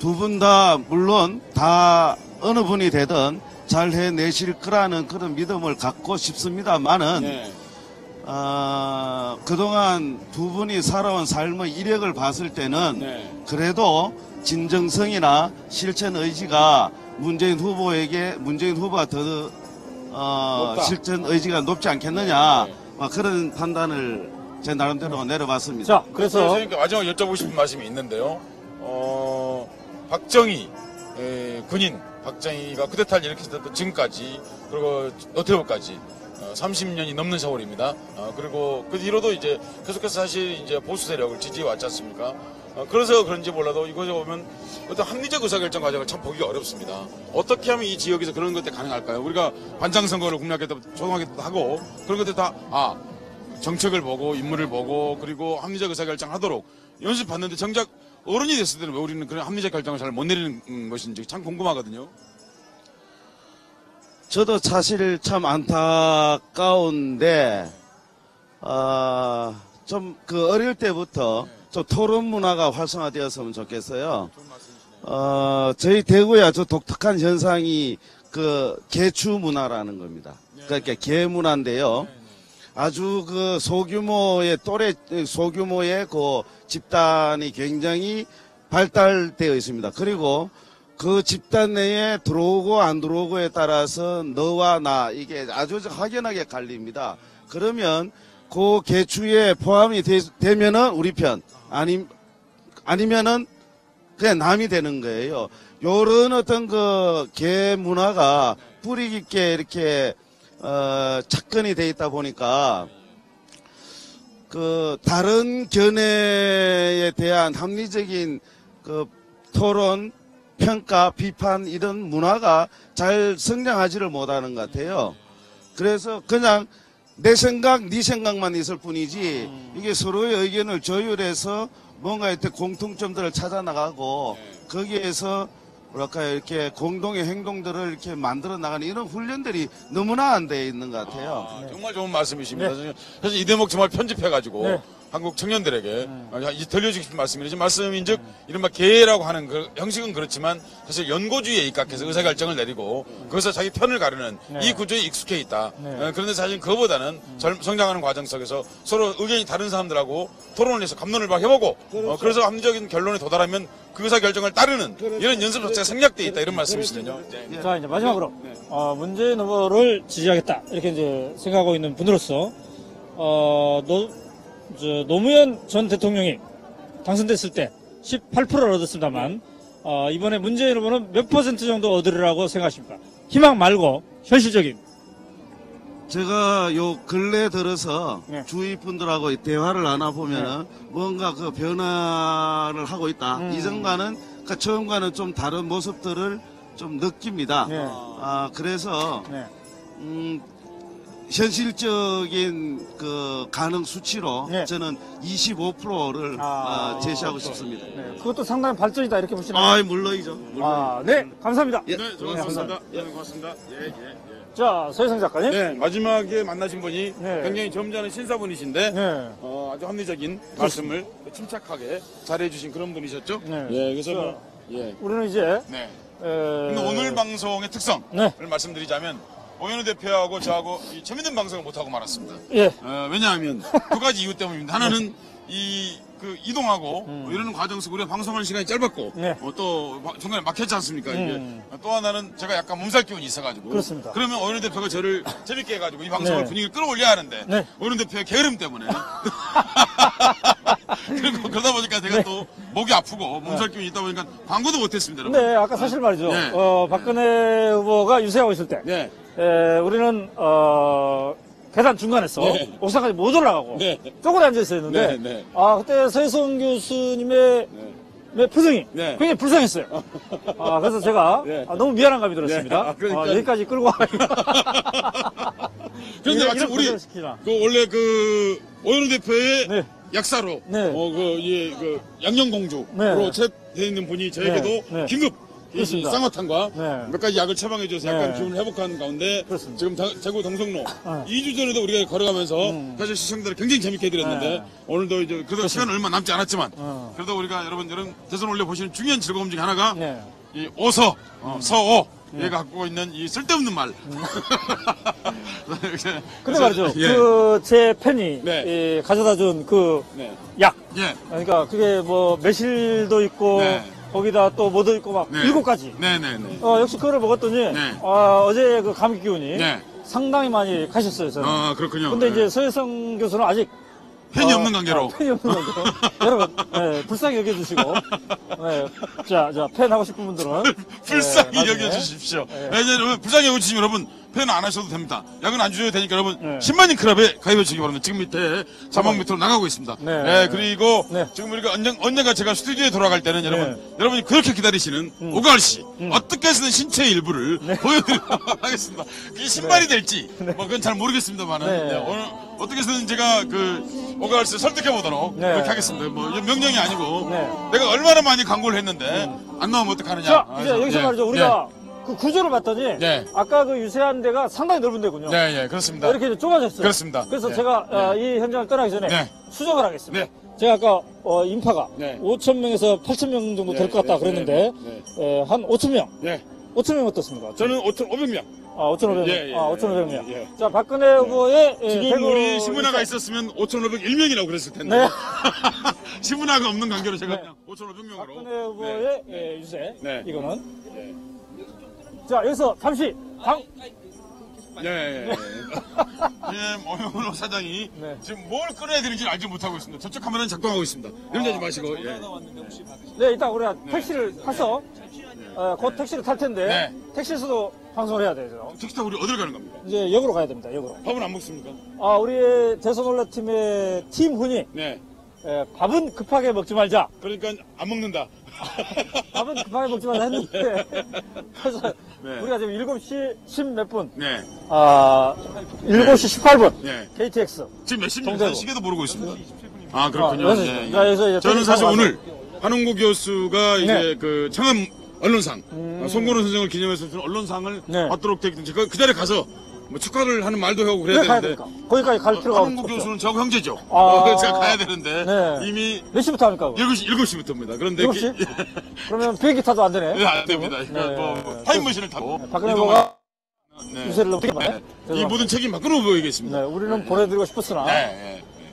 두 분 다 물론 다 어느 분이 되든 잘 해내실 거라는 그런 믿음을 갖고 싶습니다만은 그동안 두 분이 살아온 삶의 이력을 봤을 때는 그래도 진정성이나 실천 의지가 문재인 후보가 더 실천 의지가 높지 않겠느냐 그런 판단을 제 나름대로 내려봤습니다. 자, 그래서 선생님께 마지막 여쭤보고 싶은 말씀이 있는데요. 박정희 군인 박정희가 쿠데타를 일으켰을 때 지금까지 그리고 노태우까지 30년이 넘는 세월입니다. 그리고 그 뒤로도 이제 계속해서 사실 이제 보수 세력을 지지해 왔지 않습니까? 그래서 그런지 몰라도 이곳에 오면 어떤 합리적 의사결정 과정을 참 보기가 어렵습니다. 어떻게 하면 이 지역에서 그런 것들이 가능할까요? 우리가 반장선거를 국민학교 때 초등학교 때 하고 그런 것들 다 정책을 보고 인물을 보고 그리고 합리적 의사결정 하도록 연습 받는데 정작 어른이 됐을 때는 왜 우리는 그런 합리적 결정을 잘 못 내리는 것인지 참 궁금하거든요. 저도 사실 참 안타까운데 좀 어릴 때부터 좀 토론 문화가 활성화되었으면 좋겠어요. 저희 대구에 아주 독특한 현상이 그 개추 문화라는 겁니다. 그러니까 개 문화인데요. 아주 그 소규모의 소규모의 그 집단이 굉장히 발달되어 있습니다. 그리고 그 집단 내에 들어오고 안 들어오고에 따라서 너와 나 이게 아주 확연하게 갈립니다. 그러면 그 개추에 포함이 되면은 우리 편 아니면은 그냥 남이 되는 거예요. 요런 어떤 그 개 문화가 뿌리 깊게 이렇게 착근이 돼 있다 보니까 그 다른 견해에 대한 합리적인 그 토론, 평가, 비판 이런 문화가 잘 성장하지를 못하는 것 같아요. 그래서 그냥 내 생각, 네 생각만 있을 뿐이지 이게 서로의 의견을 조율해서 뭔가 이렇게 공통점들을 찾아 나가고 거기에서 뭐랄까 이렇게 공동의 행동들을 이렇게 만들어 나가는 이런 훈련들이 너무나 안 돼 있는 것 같아요. 정말 좋은 말씀이십니다. 사실 이 대목 정말 편집해가지고 한국 청년들에게 이제 들려주고 싶은 말씀이지 말씀인즉 이른바 개라고 하는 그 형식은 그렇지만 사실 연고주의에 입각해서 의사결정을 내리고 거기서 자기 편을 가르는 이 구조에 익숙해 있다. 그런데 사실 그거보다는 성장하는 과정 속에서 서로 의견이 다른 사람들하고 토론을 해서 감론을 해보고 그래서 합리적인 결론에 도달하면 그 의사결정을 따르는 이런 연습 자체가 생략되어 있다 이런 말씀이시군요. 자, 이제 마지막으로 문재인 후보를 지지하겠다 이렇게 이제 생각하고 있는 분으로서 노무현 전 대통령이 당선됐을 때 18%를 얻었습니다만 이번에 문재인 후보는 몇 % 정도 얻으리라고 생각하십니까? 희망 말고 현실적인. 제가 요 근래 들어서 주위 분들하고 대화를 나눠보면은 뭔가 그 변화를 하고 있다. 이전과는 그러니까 처음과는 좀 다른 모습들을 좀 느낍니다. 그래서 현실적인 그 가능 수치로 저는 25%를 제시하고 싶습니다. 그것도 상당히 발전이다 이렇게 보시나요? 물론이죠. 네, 감사합니다. 네, 고맙습니다. 고맙습니다. 자, 서희성 작가님. 네, 마지막에 만나신 분이 굉장히 점잖은 신사분이신데 아주 합리적인 말씀을 침착하게 잘해주신 그런 분이셨죠? 그래서 우리는 이제 근데 오늘 방송의 특성을 말씀드리자면 오현우 대표하고 저하고 이 재밌는 방송을 못하고 말았습니다. 왜냐하면 두 가지 이유 때문입니다. 하나는 이동하고 이러는 과정 속에 우리가 방송하는 시간이 짧았고 또 중간에 막혔지 않습니까? 이게. 또 하나는 제가 약간 몸살 기운이 있어가지고 그렇습니다. 그러면 오현우 대표가 저를 재밌게 해가지고 이 방송을 분위기를 끌어올려야 하는데 오현우 대표의 게으름 때문에 그리고 그러다 보니까 제가 또 목이 아프고 몸살 기운이 있다 보니까 광고도 못했습니다. 여러분. 네, 아까 사실 말이죠. 박근혜 후보가 유세하고 있을 때 우리는 계단 중간에서 옥상까지 못 올라가고 쪼그려 앉아 있었는데 그때 서희성 교수님의 표정이 굉장히 불쌍했어요. 그래서 제가 너무 미안한 감이 들었습니다. 여기까지 끌고 와. 그런데 마침 우리 원래 오현우 대표의 약사로 양녕공주로 채돼 있는 분이 저에게도 긴급 쌍화탕과 몇 가지 약을 처방해줘서 약간 기운을 회복하는 가운데 지금 대구 동성로 2주 전에도 우리가 걸어가면서 사실 시청자들을 굉장히 재밌게 해드렸는데 오늘도 이제 그래도 시간 얼마 남지 않았지만 그래도 우리가 여러분 대선 올려 보시는 중요한 즐거움 중에 하나가 이 오서 서오 얘가 갖고 있는 이 쓸데없는 말. 근데 말이죠. 제 팬이 가져다준 약. 그러니까 그게 뭐 매실도 있고. 거기다 또 뭐도 있고 막 7가지. 역시 그거를 먹었더니 어제 그 감기 기운이 상당히 많이 가셨어요. 저는. 그렇군요. 근데 이제 서혜성 교수는 아직 팬이 없는 관계로. 팬이 없는 관계로. 여러분, 불쌍히 여겨주시고. 자, 팬 하고 싶은 분들은. 불쌍히 여겨주십시오. 여러분, 불쌍히 여겨주시면 여러분, 팬 안 하셔도 됩니다. 약은 안 주셔도 되니까 여러분, 10만인 클럽에 가입해 주시기 바랍니다. 지금 밑에 자막 밑으로 나가고 있습니다. 그리고 지금 우리가 언젠가 제가 스튜디오에 돌아갈 때는 여러분이 그렇게 기다리시는 오가을 씨, 어떻게 해서든 신체의 일부를 보여드리도록 하겠습니다. 그게 신발이 될지, 그건 잘 모르겠습니다만은, 오늘 어떻게 해서든 제가 오가을 씨 설득해보도록 그렇게 하겠습니다. 명령이 아니고, 내가 얼마나 많이 광고를 했는데, 안 나오면 어떡하느냐. 자, 이제 여기서 말이죠. 우리가 그 구조를 봤더니 아까 그 유세한 데가 상당히 넓은 데군요. 그렇습니다. 이렇게 좁아졌어요. 그렇습니다. 그래서 제가 이 현장을 떠나기 전에 수정을 하겠습니다. 제가 아까 인파가 5,000명에서 8,000명 정도 될 것 같다 그랬는데 한 5,000명. 5,000명 어떻습니까? 저는 5,500명. 아, 5,500명. 5,500명. 자, 박근혜 후보의 지금 우리 신문화가 있었으면 5,501명이라고 그랬을 텐데. 네. 신문화가 없는 관계로 제가 그냥 5,500명으로. 박근혜 후보의 유세. 이거는. 자, 여기서 잠시 예, 오영훈 사장이 지금 뭘 끌어야 되는지 알지 못하고 있습니다. 저쪽 카메라는 작동하고 있습니다. 염려하지 마시고. 네, 일단 우리가 택시를 타서 곧 택시를 탈 텐데 택시에서도 방송을 해야 되죠. 택시 타고 우리 어디로 가는 겁니까? 이제 역으로 가야 됩니다. 역으로. 밥은 안 먹습니까? 아, 우리의 대선올레팀의 팀훈이 밥은 급하게 먹지 말자. 그러니까 안 먹는다. 밥은 급하게 먹지 말자 했는데 그래서 우리가 지금 7시 10 몇 분 7시 18분 KTX 지금 몇 시입니까? 시계도 모르고 있습니다. 아, 그렇군요. 저는 사실 오늘 한홍구 교수가 이제 그 창암 언론상 송건호 선생을 기념해서 준 언론상을 받도록 되기 때문에 제가 그 자리에 가서 뭐 축하를 하는 말도 하고 그래야 되는데 거기까지 갈 필요가 없죠. 한홍구 교수는 저하고 형제죠. 제가 가야 되는데 이미 몇 시부터 합니까? 7시부터입니다. 그런데 7시? 그러면 비행기 타도 안 되네. 네, 안 됩니다. 뭐 타임머신을 타고 박근혜 후보가 유세를 너무 이 모든 책임 박근혜 후보에게있습니다. 우리는 보내드리고 싶었으나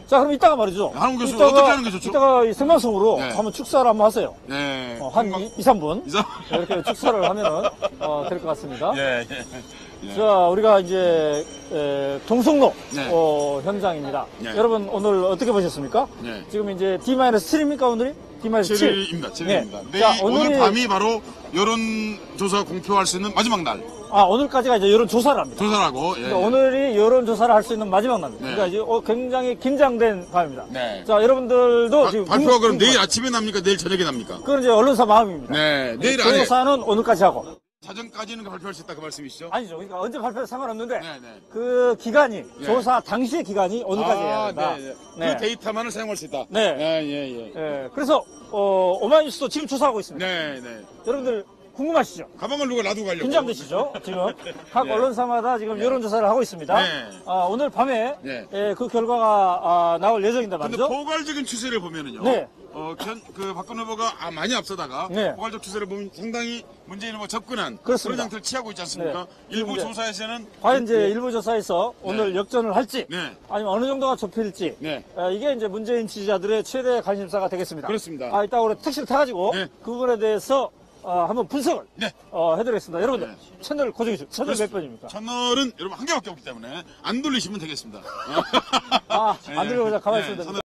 자, 그럼 이따가 말이죠. 한홍구 교수 어떻게 하는 게 좋죠? 이따가 이 생방송으로 한번 축사를 한번 하세요. 한 2, 3분. 이렇게 축사를 하면은, 될 것 같습니다. 자, 우리가 이제, 동성로, 현장입니다. 여러분, 오늘 어떻게 보셨습니까? 지금 이제 D-7입니까, 오늘이? D-7. 7일입니다. 7일입니다. 오늘 밤이 바로 여론조사 공표할 수 있는 마지막 날. 아, 오늘까지가 이제 여론조사를 합니다. 조사를 하고, 그러니까 오늘이 여론조사를 할 수 있는 마지막 날입니다. 그러니까 이제 굉장히 긴장된 밤입니다. 자, 여러분들도 지금. 발표가 그럼 내일 아침에 납니까? 내일 저녁에 납니까? 그건 이제 언론사 마음입니다. 내일 조사는 오늘까지 하고. 사전까지는 발표할 수 있다 그 말씀이시죠? 아니죠. 그러니까 언제 발표해도 상관없는데 그 기간이 조사 당시의 기간이 오늘까지 해야 된다. 그 데이터만을 사용할 수 있다. 그래서 오마이뉴스도 지금 조사하고 있습니다. 여러분들 궁금하시죠? 가방을 누가 놔두고 가려고. 긴장되시죠? 지금 각 언론사마다 지금 여론조사를 하고 있습니다. 오늘 밤에 그 결과가 나올 예정입니다. 근데 포괄적인 추세를 보면은요. 그 박근혜 후보가 많이 앞서다가 포괄적 추세를 보면 상당히 문재인 후보가 접근한 그런 형태를 취하고 있지 않습니까? 일부 조사에서는 과연 이제 일부 조사에서 오늘 역전을 할지 아니면 어느 정도가 좁힐지 이게 이제 문재인 지지자들의 최대 관심사가 되겠습니다. 그렇습니다. 이따 우리 택시를 타가지고 그 부분에 대해서 한번 분석을 해드리겠습니다. 여러분들 채널 고정해 주세요. 채널 몇 번입니까? 채널은 여러분 한 개밖에 없기 때문에 안 돌리시면 되겠습니다. 안 돌리고 그냥 가만히 있으면 됩니다.